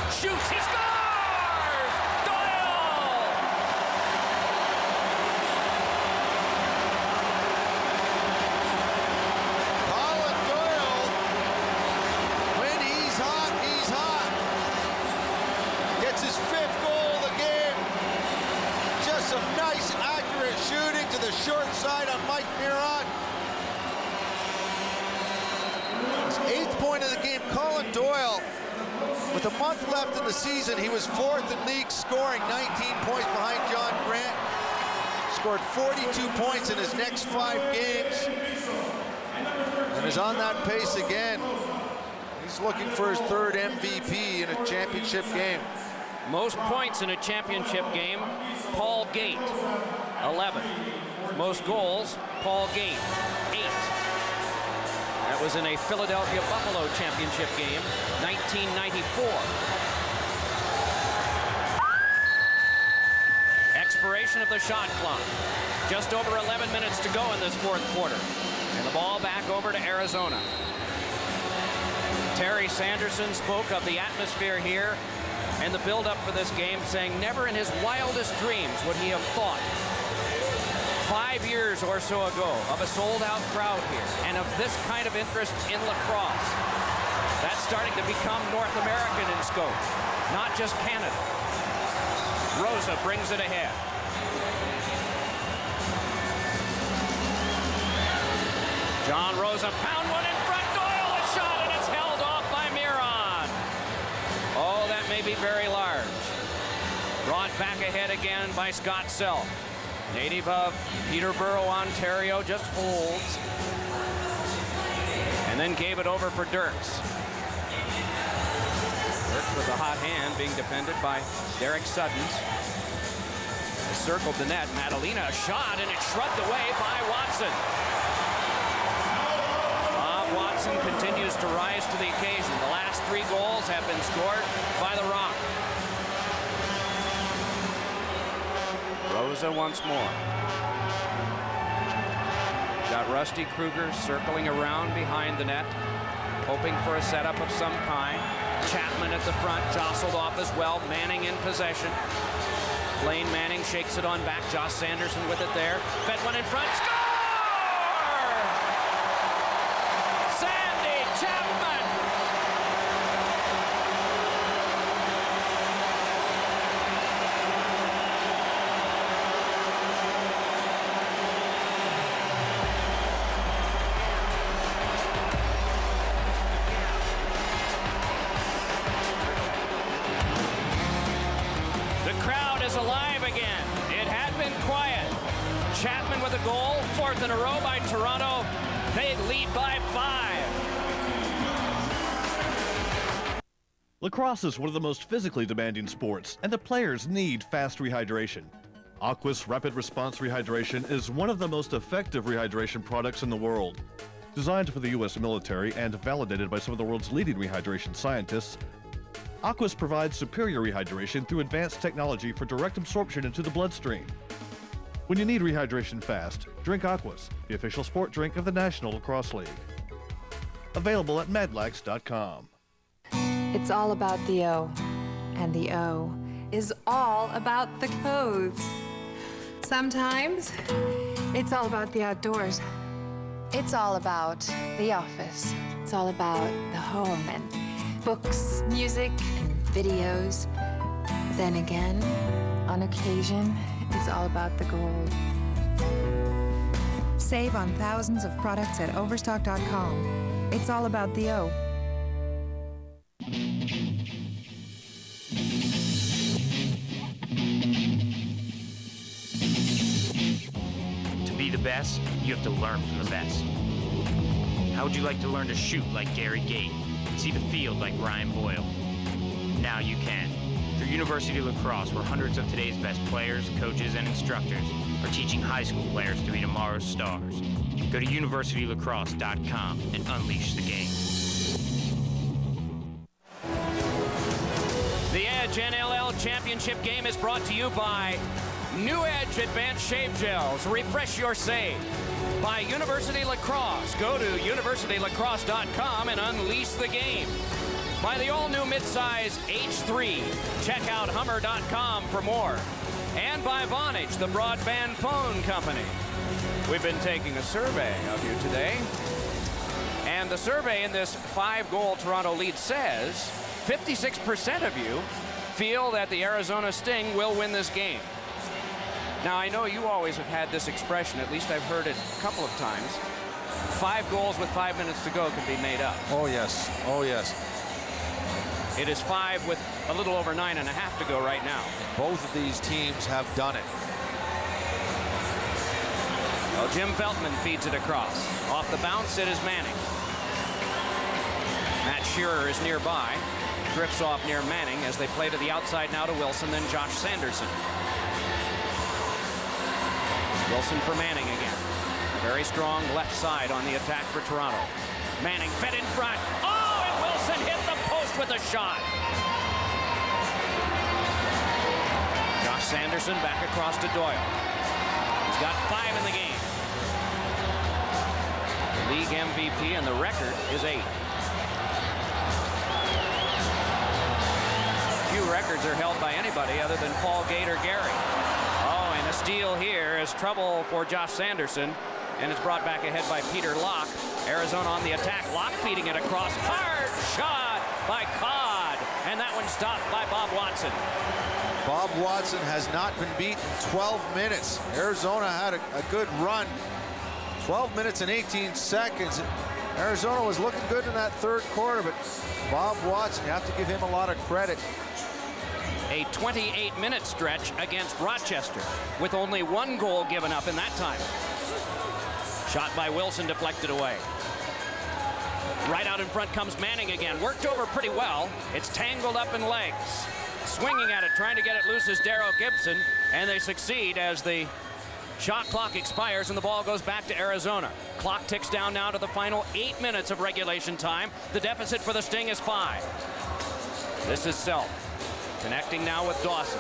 shoots, he scores! Doyle! Colin Doyle, when he's hot, he's hot. Gets his 5th goal of the game. Just some nice, accurate shooting to the short side on Mike Miron. 8th point of the game. Colin Doyle, with a month left in the season, he was 4th in league scoring, 19 points behind John Grant. Scored 42 points in his next 5 games and is on that pace again. He's looking for his 3rd MVP in a championship game. Most points in a championship game, Paul Gate, 11. Most goals, Paul Gate, 8. That was in a Philadelphia Buffalo championship game, 1994. Expiration of the shot clock. Just over 11 minutes to go in this fourth quarter. And the ball back over to Arizona. Terry Sanderson spoke of the atmosphere here and the build-up for this game, saying never in his wildest dreams would he have thought 5 years or so ago of a sold-out crowd here and of this kind of interest in lacrosse. That's starting to become North American in scope, not just Canada. Rosa brings it ahead. John Rosa, pound one in front. Doyle, a shot, and it's held off by Miron. Oh, that may be very large. Brought back ahead again by Scott Self. Native of Peterborough, Ontario, just holds. And then gave it over for Dirks. Dirks with a hot hand being defended by Derek Suddens. Circled the net. Madalena, a shot, and it's shrugged away by Watson. Bob Watson continues to rise to the occasion. The last 3 goals have been scored by the Rock. Rosa once more. Got Rusty Kruger circling around behind the net, hoping for a setup of some kind. Chapman at the front, jostled off as well. Manning in possession. Blaine Manning shakes it on back. Josh Sanderson with it there. Fed one in front. Score! Sandy Chapman! Alive again. It had been quiet. Chapman with a goal, 4th in a row by Toronto. They lead by 5. Lacrosse is one of the most physically demanding sports, and the players need fast rehydration. Aquas Rapid Response Rehydration is one of the most effective rehydration products in the world. Designed for the U.S. military and validated by some of the world's leading rehydration scientists, Aquas provides superior rehydration through advanced technology for direct absorption into the bloodstream. When you need rehydration fast, drink Aquas, the official sport drink of the National Lacrosse League. Available at medlax.com. It's all about the O, and the O is all about the clothes. Sometimes it's all about the outdoors. It's all about the office. It's all about the home and books, music, and videos. Then again, on occasion, it's all about the gold. Save on thousands of products at Overstock.com. It's all about the O. To be the best, you have to learn from the best. How would you like to learn to shoot like Gary Gait? See the field like Ryan Boyle? Now you can. Through University of Lacrosse, where hundreds of today's best players, coaches, and instructors are teaching high school players to be tomorrow's stars. Go to universitylacrosse.com and unleash the game. The Edge NLL Championship game is brought to you by New Edge Advanced Shave Gels. Refresh your save. By University Lacrosse. Go to universitylacrosse.com and unleash the game. By the all-new midsize H3. Check out Hummer.com for more. And by Vonage, the broadband phone company. We've been taking a survey of you today. And the survey in this 5-goal Toronto lead says 56% of you feel that the Arizona Sting will win this game. Now, I know you always have had this expression, at least I've heard it a couple of times. 5 goals with 5 minutes to go can be made up. Oh, yes. Oh, yes. It is 5 with a little over 9.5 to go right now. Both of these teams have done it. Well, Jim Feltman feeds it across. Off the bounce, it is Manning. Matt Shearer is nearby. Drifts off near Manning as they play to the outside now to Wilson, then Josh Sanderson. Wilson for Manning again. Very strong left side on the attack for Toronto. Manning fed in front. Oh, and Wilson hit the post with a shot. Josh Sanderson back across to Doyle. He's got 5 in the game. League MVP, and the record is 8. Few records are held by anybody other than Paul Gait or Gary. Oh, and a steal here is trouble for Josh Sanderson, and it's brought back ahead by Peter Locke. Arizona on the attack. Locke feeding it across. Hard shot by Codd, and that one stopped by Bob Watson. Bob Watson has not been beaten 12 minutes. Arizona had a good run 12 minutes and 18 seconds. Arizona was looking good in that third quarter, but Bob Watson, you have to give him a lot of credit. A 28-minute stretch against Rochester with only 1 goal given up in that time. Shot by Wilson, deflected away. Right out in front comes Manning again. Worked over pretty well. It's tangled up in legs. Swinging at it, trying to get it loose is Darrell Gibson, and they succeed as the shot clock expires and the ball goes back to Arizona. Clock ticks down now to the final 8 minutes of regulation time. The deficit for the Sting is 5. This is Self. Connecting now with Dawson.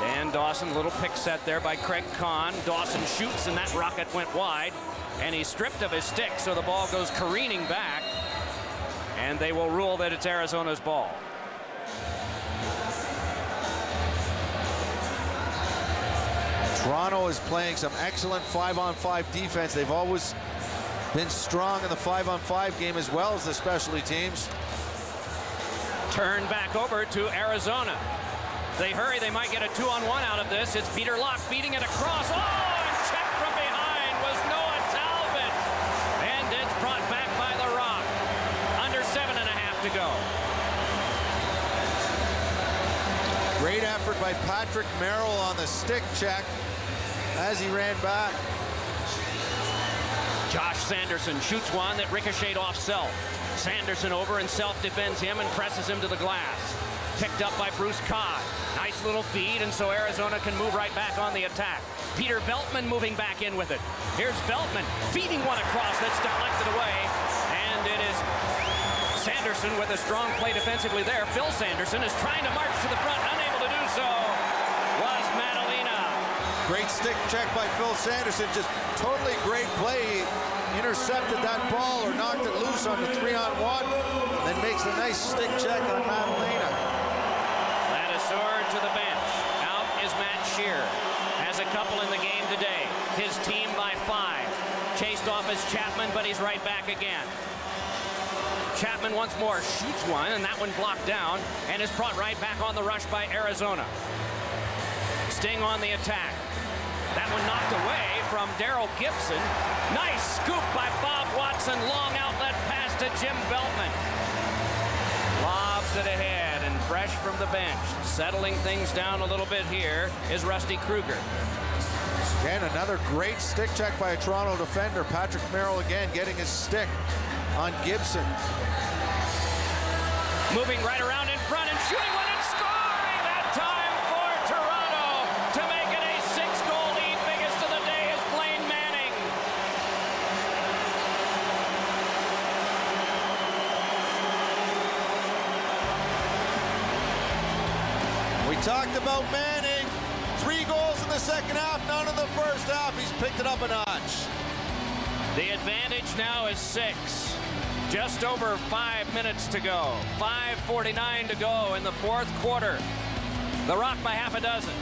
Dan Dawson, little pick set there by Craig Kahn. Dawson shoots and that rocket went wide. And he's stripped of his stick, so the ball goes careening back. And they will rule that it's Arizona's ball. Toronto is playing some excellent 5-on-5 defense. They've always been strong in the 5-on-5 game as well as the specialty teams. Turn back over to Arizona. They hurry, they might get a 2-on-1 out of this. It's Peter Locke feeding it across. Oh, and checked from behind was Noah Talbot. And it's brought back by the Rock. Under 7.5 to go. Great effort by Patrick Merrill on the stick check as he ran back. Josh Sanderson shoots one that ricocheted off Self. Sanderson over and Self defends him and presses him to the glass. Picked up by Bruce Codd. Nice little feed, and so Arizona can move right back on the attack. Peter Beltman moving back in with it. Here's Beltman feeding one across that's deflected away, and it is Sanderson with a strong play defensively there. Phil Sanderson is trying to march to the front, unable to do so. Was Madalena. Great stick check by Phil Sanderson, just totally great play. He intercepted that ball or knocked it loose on the 3-on-1, then makes a nice stick check on Madalena. Ladisor to the bench. Out is Matt Shear. Has a couple in the game today. His team by 5. Chased off as Chapman, but he's right back again. Chapman once more shoots one, and that one blocked down, and is brought right back on the rush by Arizona. Sting on the attack. That one knocked away from Darrell Gibson. Nice scoop by Bob Watson. Long outlet pass to Jim Beltman. Lobs it ahead and fresh from the bench. Settling things down a little bit here is Rusty Kruger. Again, another great stick check by a Toronto defender. Patrick Merrill again getting his stick on Gibson. Moving right around in front and shooting one and scoring that time for Toronto to make it a 6-goal lead. Biggest of the day is Blaine Manning. We talked about Manning. 3 goals in the second half, none in the first half. He's picked it up a notch. The advantage now is 6. Just over 5 minutes to go. 5:49 to go in the fourth quarter. The Rock by half a dozen.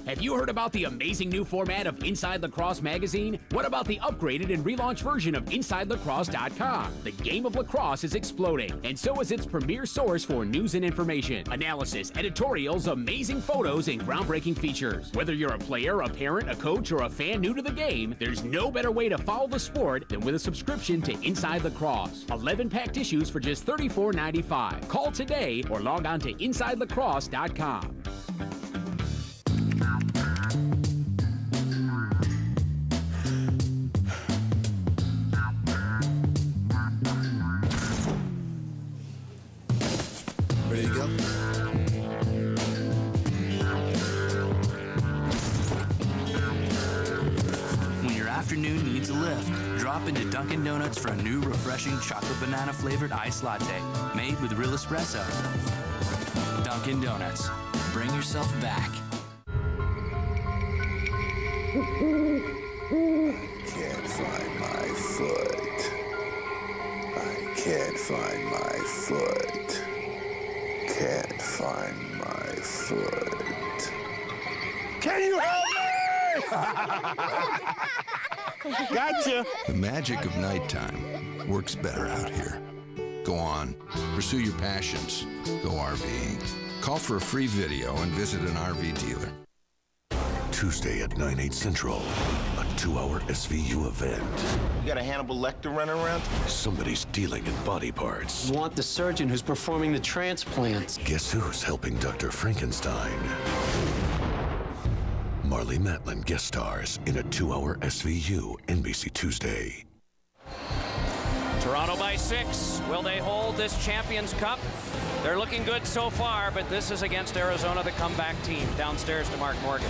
Have you heard about the amazing new format of Inside Lacrosse magazine? What about the upgraded and relaunched version of InsideLacrosse.com? The game of lacrosse is exploding, and so is its premier source for news and information, analysis, editorials, amazing photos, and groundbreaking features. Whether you're a player, a parent, a coach, or a fan new to the game, there's no better way to follow the sport than with a subscription to Inside Lacrosse. 11 packed issues for just $34.95. Call today or log on to InsideLacrosse.com. Ready to go? When your afternoon needs a lift, drop into Dunkin' Donuts for a new refreshing chocolate banana flavored iced latte made with real espresso. Dunkin' Donuts. Bring yourself back. Can't find my foot. I can't find my foot. Can't find my foot. Can you help me? Gotcha. The magic of nighttime works better out here. Go on, pursue your passions. Go RVing. Call for a free video and visit an RV dealer. Tuesday at 9/8 Central. A 2-hour SVU event. You got a Hannibal Lecter running around? Somebody's dealing in body parts. You want the surgeon who's performing the transplants. Guess who's helping Dr. Frankenstein? Marlee Matlin guest stars in a 2-hour SVU, NBC Tuesday. Toronto by 6. Will they hold this Champions Cup? They're looking good so far, but this is against Arizona, the comeback team. Downstairs to Mark Morgan.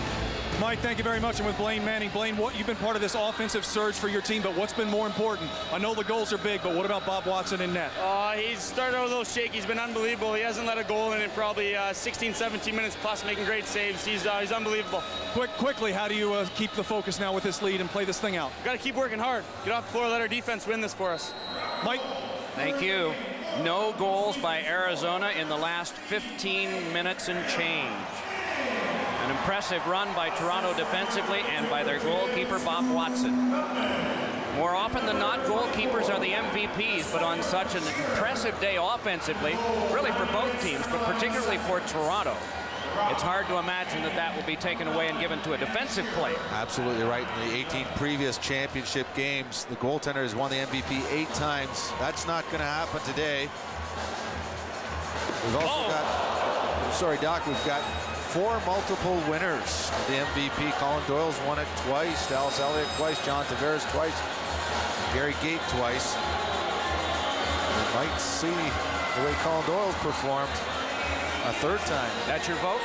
Mike, thank you very much. And with Blaine Manning. Blaine, you've been part of this offensive surge for your team, but what's been more important? I know the goals are big, but what about Bob Watson in net? He's started out a little shaky. He's been unbelievable. He hasn't let a goal in probably 16, 17 minutes plus, making great saves. He's unbelievable. Quickly, how do you keep the focus now with this lead and play this thing out? Got to keep working hard. Get off the floor, let our defense win this for us. Mike? Thank you. No goals by Arizona in the last 15 minutes and change. An impressive run by Toronto defensively and by their goalkeeper, Bob Watson. More often than not, goalkeepers are the MVPs, but on such an impressive day offensively, really for both teams, but particularly for Toronto, it's hard to imagine that will be taken away and given to a defensive player. Absolutely right. In the 18 previous championship games, the goaltender has won the MVP 8 times. That's not going to happen today. We've also got, sorry, Doc, we've got 4 multiple winners of the MVP. Colin Doyle's won it twice, Dallas Elliott twice, John Tavares twice, Gary Gait twice. We might see the way Colin Doyle's performed a 3rd time. That's your vote?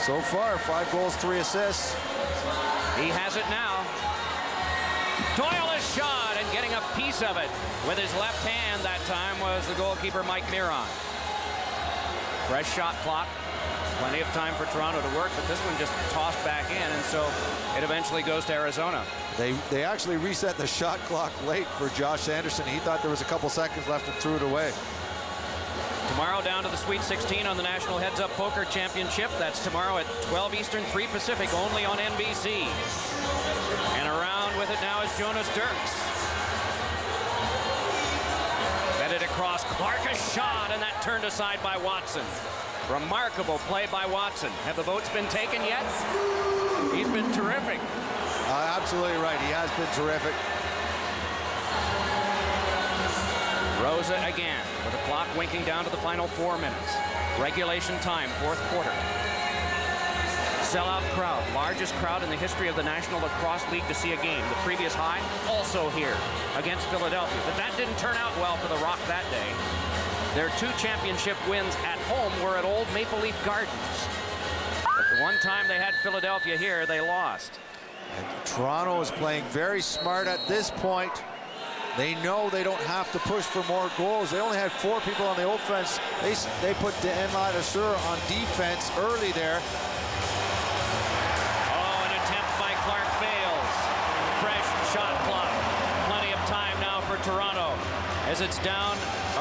So far, 5 goals, 3 assists. He has it now. Doyle is shot and getting a piece of it with his left hand. That time was the goalkeeper, Mike Miron. Fresh shot clock. Plenty of time for Toronto to work, but this one just tossed back in, and so it eventually goes to Arizona. They actually reset the shot clock late for Josh Anderson. He thought there was a couple seconds left and threw it away. Tomorrow down to the Sweet 16 on the National Heads Up Poker Championship. That's tomorrow at 12 Eastern, 3 Pacific, only on NBC. And around with it now is Jonas Dirks. Headed across, Clark a shot, and that turned aside by Watson. Remarkable play by Watson. Have the votes been taken yet? He's been terrific. Absolutely right. He has been terrific. Rosa again with the clock winking down to the final 4 minutes. Regulation time, 4th quarter. Sellout crowd, largest crowd in the history of the National Lacrosse League to see a game. The previous high also here against Philadelphia, but that didn't turn out well for the Rock that day. Their 2 championship wins at home were at Old Maple Leaf Gardens. But the one time they had Philadelphia here, they lost. And Toronto is playing very smart at this point. They know they don't have to push for more goals. They only had 4 people on the offense. They put NLL on defense early there. Oh, an attempt by Clark fails. Fresh shot clock. Plenty of time now for Toronto as it's down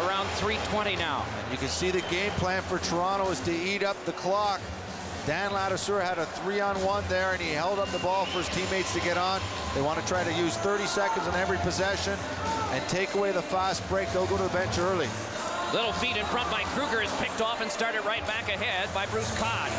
around 3:20 now. And you can see the game plan for Toronto is to eat up the clock. Dan Ladouceur had a 3-on-1 there, and he held up the ball for his teammates to get on. They want to try to use 30 seconds on every possession and take away the fast break. They'll go to the bench early. Little feet in front by Kruger is picked off and started right back ahead by Bruce Codd.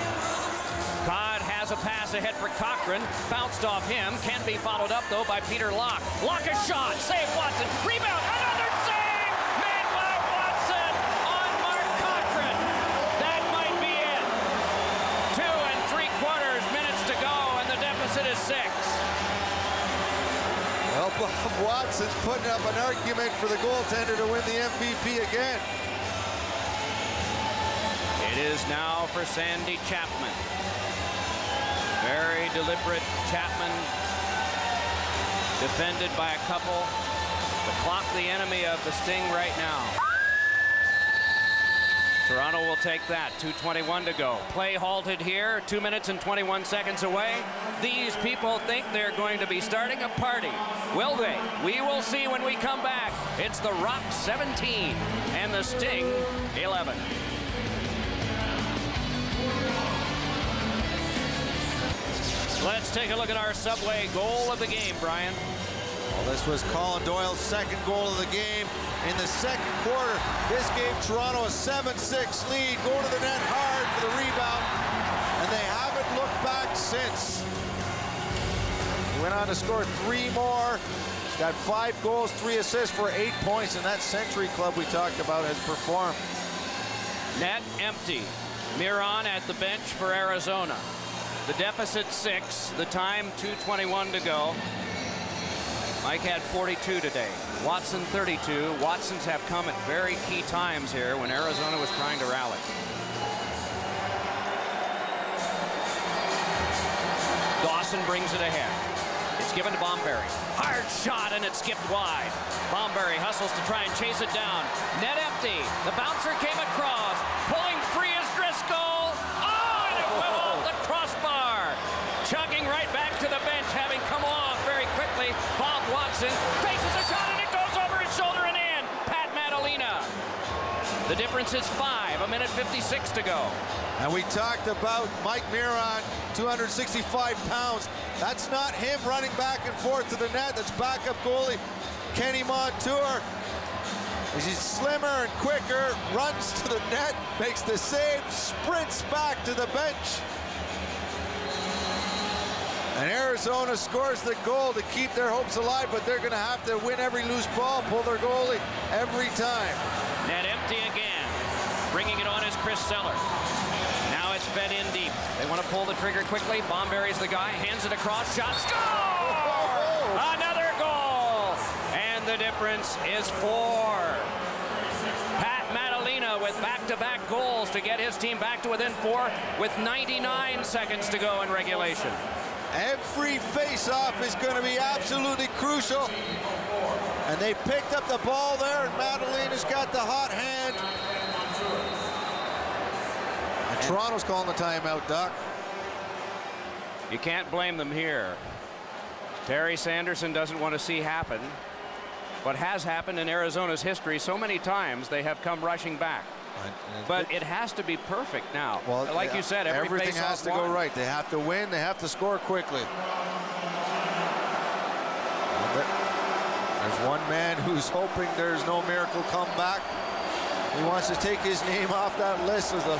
Codd has a pass ahead for Cochran. Bounced off him. Can be followed up, though, by Peter Locke. Locke a shot. Save Watson. Rebound. Another save! Made by Watson on Mark Cochran. That might be it. 2 3/4 minutes to go, and the deficit is 6. Well, Bob Watson's putting up an argument for the goaltender to win the MVP again. It is now for Sandy Chapman. Very deliberate Chapman. Defended by a couple. The clock the enemy of the Sting right now. Toronto will take that. 2:21 to go. Play halted here. 2 minutes and 21 seconds away. These people think they're going to be starting a party. Will they? We will see when we come back. It's the Rock 17 and the Sting 11. Let's take a look at our Subway goal of the game, Brian. Well, this was Colin Doyle's 2nd goal of the game. In the 2nd quarter, this gave Toronto a 7-6 lead. Going to the net hard for the rebound, and they haven't looked back since. went on to score 3 more. He's got 5 goals, 3 assists for 8 points, and that Century club we talked about has performed. Net empty. Miron at the bench for Arizona. The deficit 6, the time 2:21 to go. Mike had 42 today. Watson 32. Watsons have come at very key times here when Arizona was trying to rally. Dawson brings it ahead. It's given to Bomberry. Hard shot, and it skipped wide. Bomberry hustles to try and chase it down. Net empty. The bouncer came across. Pulling free is Driscoll. Oh, and it went off the crossbar. Chugging right back to the bench, having come off very quickly. Bob Watson faces a shot, and it goes over his shoulder and in. Pat Madalena. The difference is 5, 1:56 to go. And we talked about Mike Miron, 265 pounds. That's not him running back and forth to the net. That's backup goalie Kenny Montour. He's slimmer and quicker, runs to the net, makes the save, sprints back to the bench. And Arizona scores the goal to keep their hopes alive, but they're going to have to win every loose ball, pull their goalie every time. Net empty again. Bringing it on is Chris Seller. Now it's fed in deep. They want to pull the trigger quickly. Bomberry's the guy. Hands it across. Shot. Score! Another goal! And the difference is 4. Pat Madalena with back-to-back goals to get his team back to within 4 with 99 seconds to go in regulation. Every face-off is going to be absolutely crucial. And they picked up the ball there, and Madalena's got the hot hand. And Toronto's calling the timeout, Doc. You can't blame them here. Terry Sanderson doesn't want to see happen what has happened in Arizona's history so many times. They have come rushing back. But it has to be perfect now. Well, like you said, everything has to go right. They have to win. They have to score quickly. There's one man who's hoping there's no miracle comeback. He wants to take his name off that list as the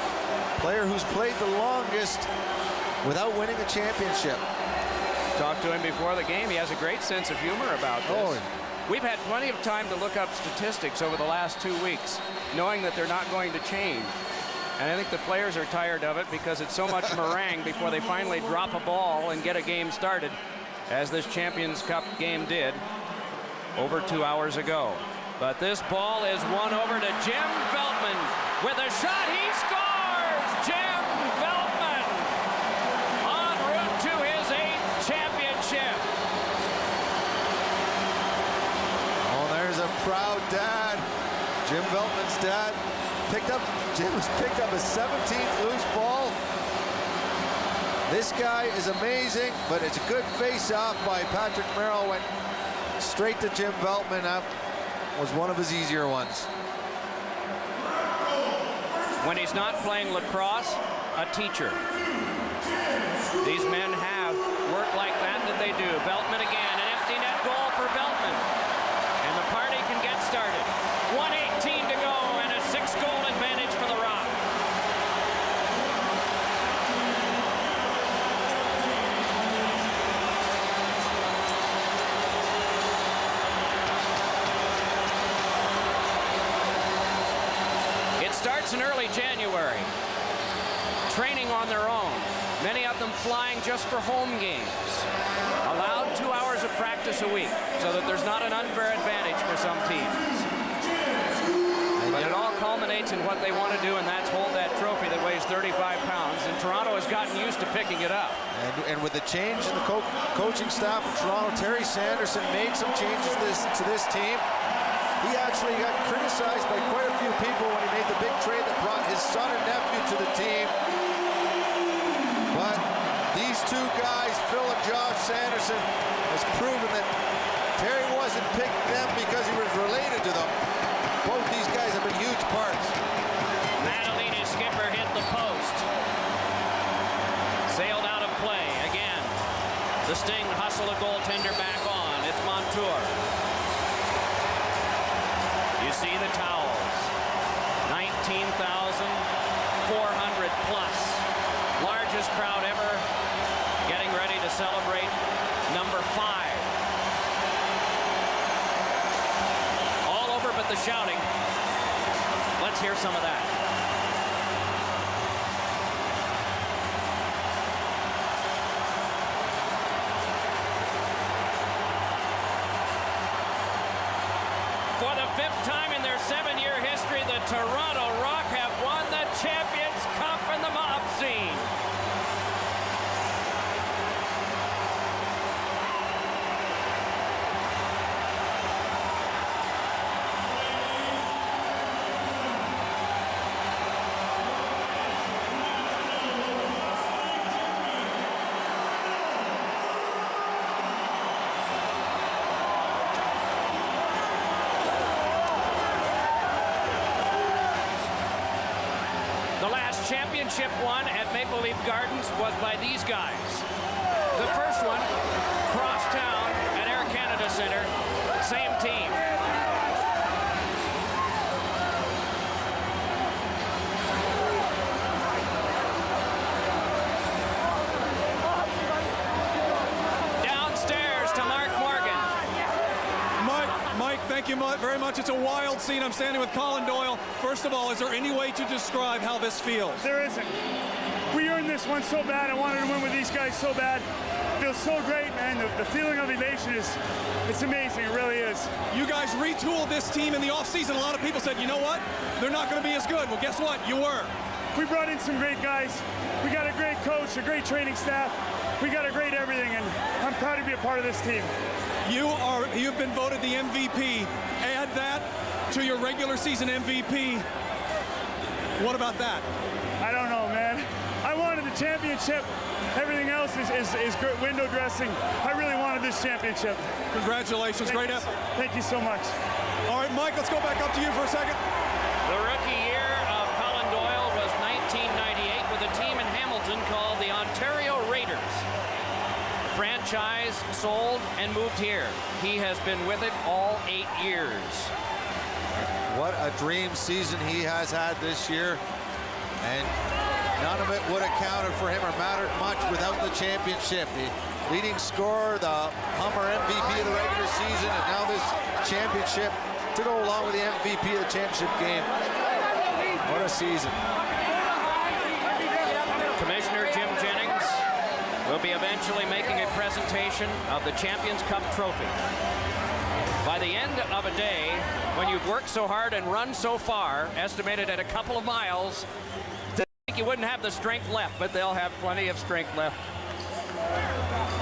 player who's played the longest without winning a championship. Talked to him before the game. He has a great sense of humor about this. Oh. We've had plenty of time to look up statistics over the last 2 weeks, knowing that they're not going to change. And I think the players are tired of it because it's so much meringue before they finally drop a ball and get a game started, as this Champions Cup game did over 2 hours ago. But this ball is won over to Jim Veltman with a shot. He scores! Jim Veltman en route to his 8th championship. There's a proud dad. Jim Veltman's dad Jim has picked up a 17th loose ball. This guy is amazing, but it's a good face-off by Patrick Merrill. Went straight to Jim Veltman. Up was one of his easier ones. When he's not playing lacrosse, a teacher. These men have work like that they do. Veltman again, an empty net goal for Veltman. And the party can get started. 1:18 to go and a 6-goal advantage for the Rock. It starts in early January. Training on their own. Many of them flying just for home games. Allowed 2 hours of practice a week so that there's not an unfair advantage for some teams. But it all culminates in what they want to do, and that's hold that trophy that weighs 35 pounds. And Toronto has gotten used to picking it up. And with the change in the coaching staff of Toronto, Terry Sanderson made some changes to this team. He actually got criticized by quite a few people when he made the big trade that brought his son and nephew to the team. But these two guys, Phil and Josh Sanderson, has proven that Terry wasn't picking them because he was related to them. Both these guys have been huge parts. Madalena's skipper hit the post. Sailed out of play again. The Sting hustle a goaltender back on. It's Montour. You see the towels. 19,400 plus. Largest crowd ever, getting ready to celebrate number 5. All over but the shouting. Let's hear some of that. For the 5th time in their 7-year history, the Toronto Rock have won the Champions Cup in the mob scene. Championship won at Maple Leaf Gardens was by these guys. The first one, crosstown at Air Canada Centre, same team. Downstairs to Mark Morgan. Mike, thank you very much. It's a wild scene. I'm standing with Colin Doyle. First of all, is there any way to describe how this feels? There isn't. We earned this one so bad. I wanted to win with these guys so bad. It feels so great, man. The feeling of elation it's amazing. It really is. You guys retooled this team in the offseason. A lot of people said, you know what? They're not going to be as good. Well, guess what? You were. We brought in some great guys. We got a great coach, a great training staff. We got a great everything, and I'm proud to be a part of this team. You've been voted the MVP. Add that to your regular season MVP. What about that? I don't know, man. I wanted the championship. Everything else is window dressing. I really wanted this championship. Congratulations. Great effort. Thank you so much. All right, Mike, let's go back up to you for a second. The rookie year of Colin Doyle was 1998 with a team in Hamilton called the Ontario Raiders. Franchise sold and moved here. He has been with it all 8 years. What a dream season he has had this year, and none of it would have counted for him or mattered much without the championship. The leading scorer, the Hummer MVP of the regular season, and now this championship to go along with the MVP of the championship game. What a season. Commissioner Jim Jennings will be eventually making a presentation of the Champions Cup trophy. By the end of a day, when you've worked so hard and run so far, estimated at a couple of miles, you wouldn't have the strength left, but they'll have plenty of strength left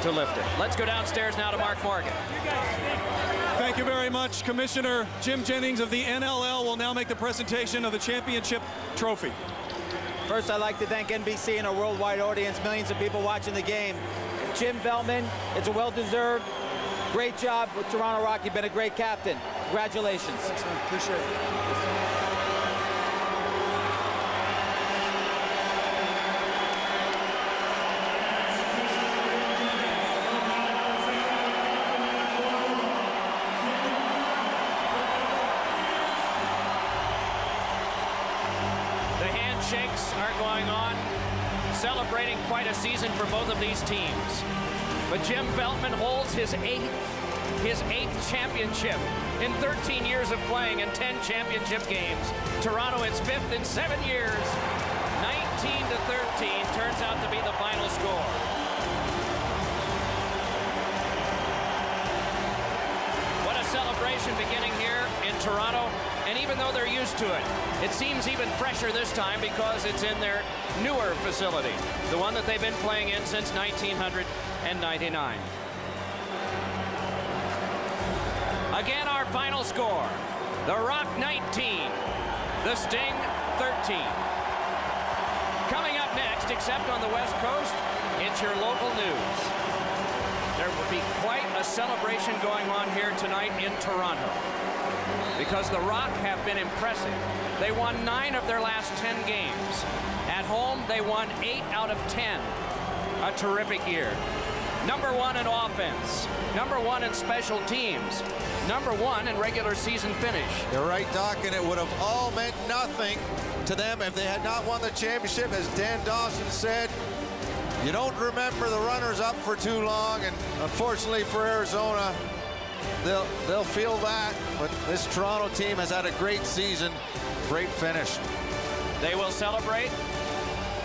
to lift it. Let's go downstairs now to Mark Morgan. Thank you very much. Commissioner Jim Jennings of the NLL will now make the presentation of the championship trophy. First, I'd like to thank NBC and a worldwide audience, millions of people watching the game. Jim Beltman, it's a well-deserved. Great job with Toronto Rock. You've been a great captain. Congratulations. Thanks, man. Appreciate it. Handshakes are going on, celebrating quite a season for both of these teams. But Jim Beltman holds his eighth championship in 13 years of playing and 10 championship games. Toronto its 5th in 7 years. 19-13 turns out to be the final score. What a celebration beginning here in Toronto. And even though they're used to it, it seems even fresher this time because it's in their newer facility, the one that they've been playing in since 1999. Again, our final score, the Rock 19, the Sting 13. Coming up next, except on the West Coast, it's your local news. There will be quite a celebration going on here tonight in Toronto, because the Rock have been impressive. They won 9 of their last 10 games. At home, they won 8 out of 10. A terrific year. Number 1 in offense. Number 1 in special teams. Number 1 in regular season finish. You're right, Doc, and it would have all meant nothing to them if they had not won the championship. As Dan Dawson said, you don't remember the runners-up for too long, and unfortunately for Arizona, they'll feel that. But this Toronto team has had a great season, great finish. They will celebrate,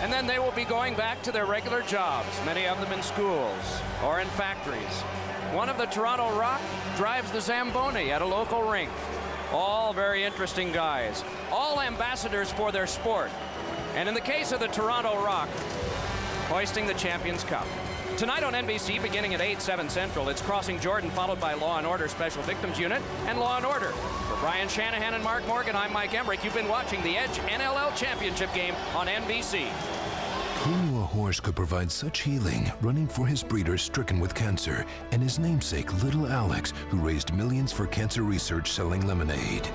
and then they will be going back to their regular jobs, many of them in schools or in factories. One of the Toronto Rock drives the Zamboni at a local rink. All very interesting guys, all ambassadors for their sport. And in the case of the Toronto Rock, hoisting the Champions Cup. Tonight on NBC, beginning at 8/7 Central, it's Crossing Jordan, followed by Law & Order Special Victims Unit and Law & Order. For Brian Shanahan and Mark Morgan, I'm Mike Emmerich. You've been watching the Edge NLL Championship game on NBC. Who knew a horse could provide such healing, running for his breeder stricken with cancer, and his namesake, Little Alex, who raised millions for cancer research selling lemonade.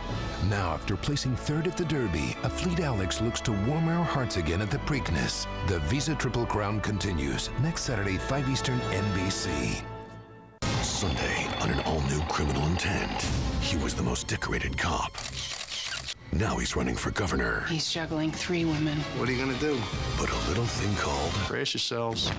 Now, after placing third at the Derby, a Fleet Alex looks to warm our hearts again at the Preakness. The Visa Triple Crown continues next Saturday, 5 Eastern, NBC. Sunday, on an all-new Criminal Intent, he was the most decorated cop. Now he's running for governor. He's juggling 3 women. What are you gonna do? But a little thing called... Brace yourselves.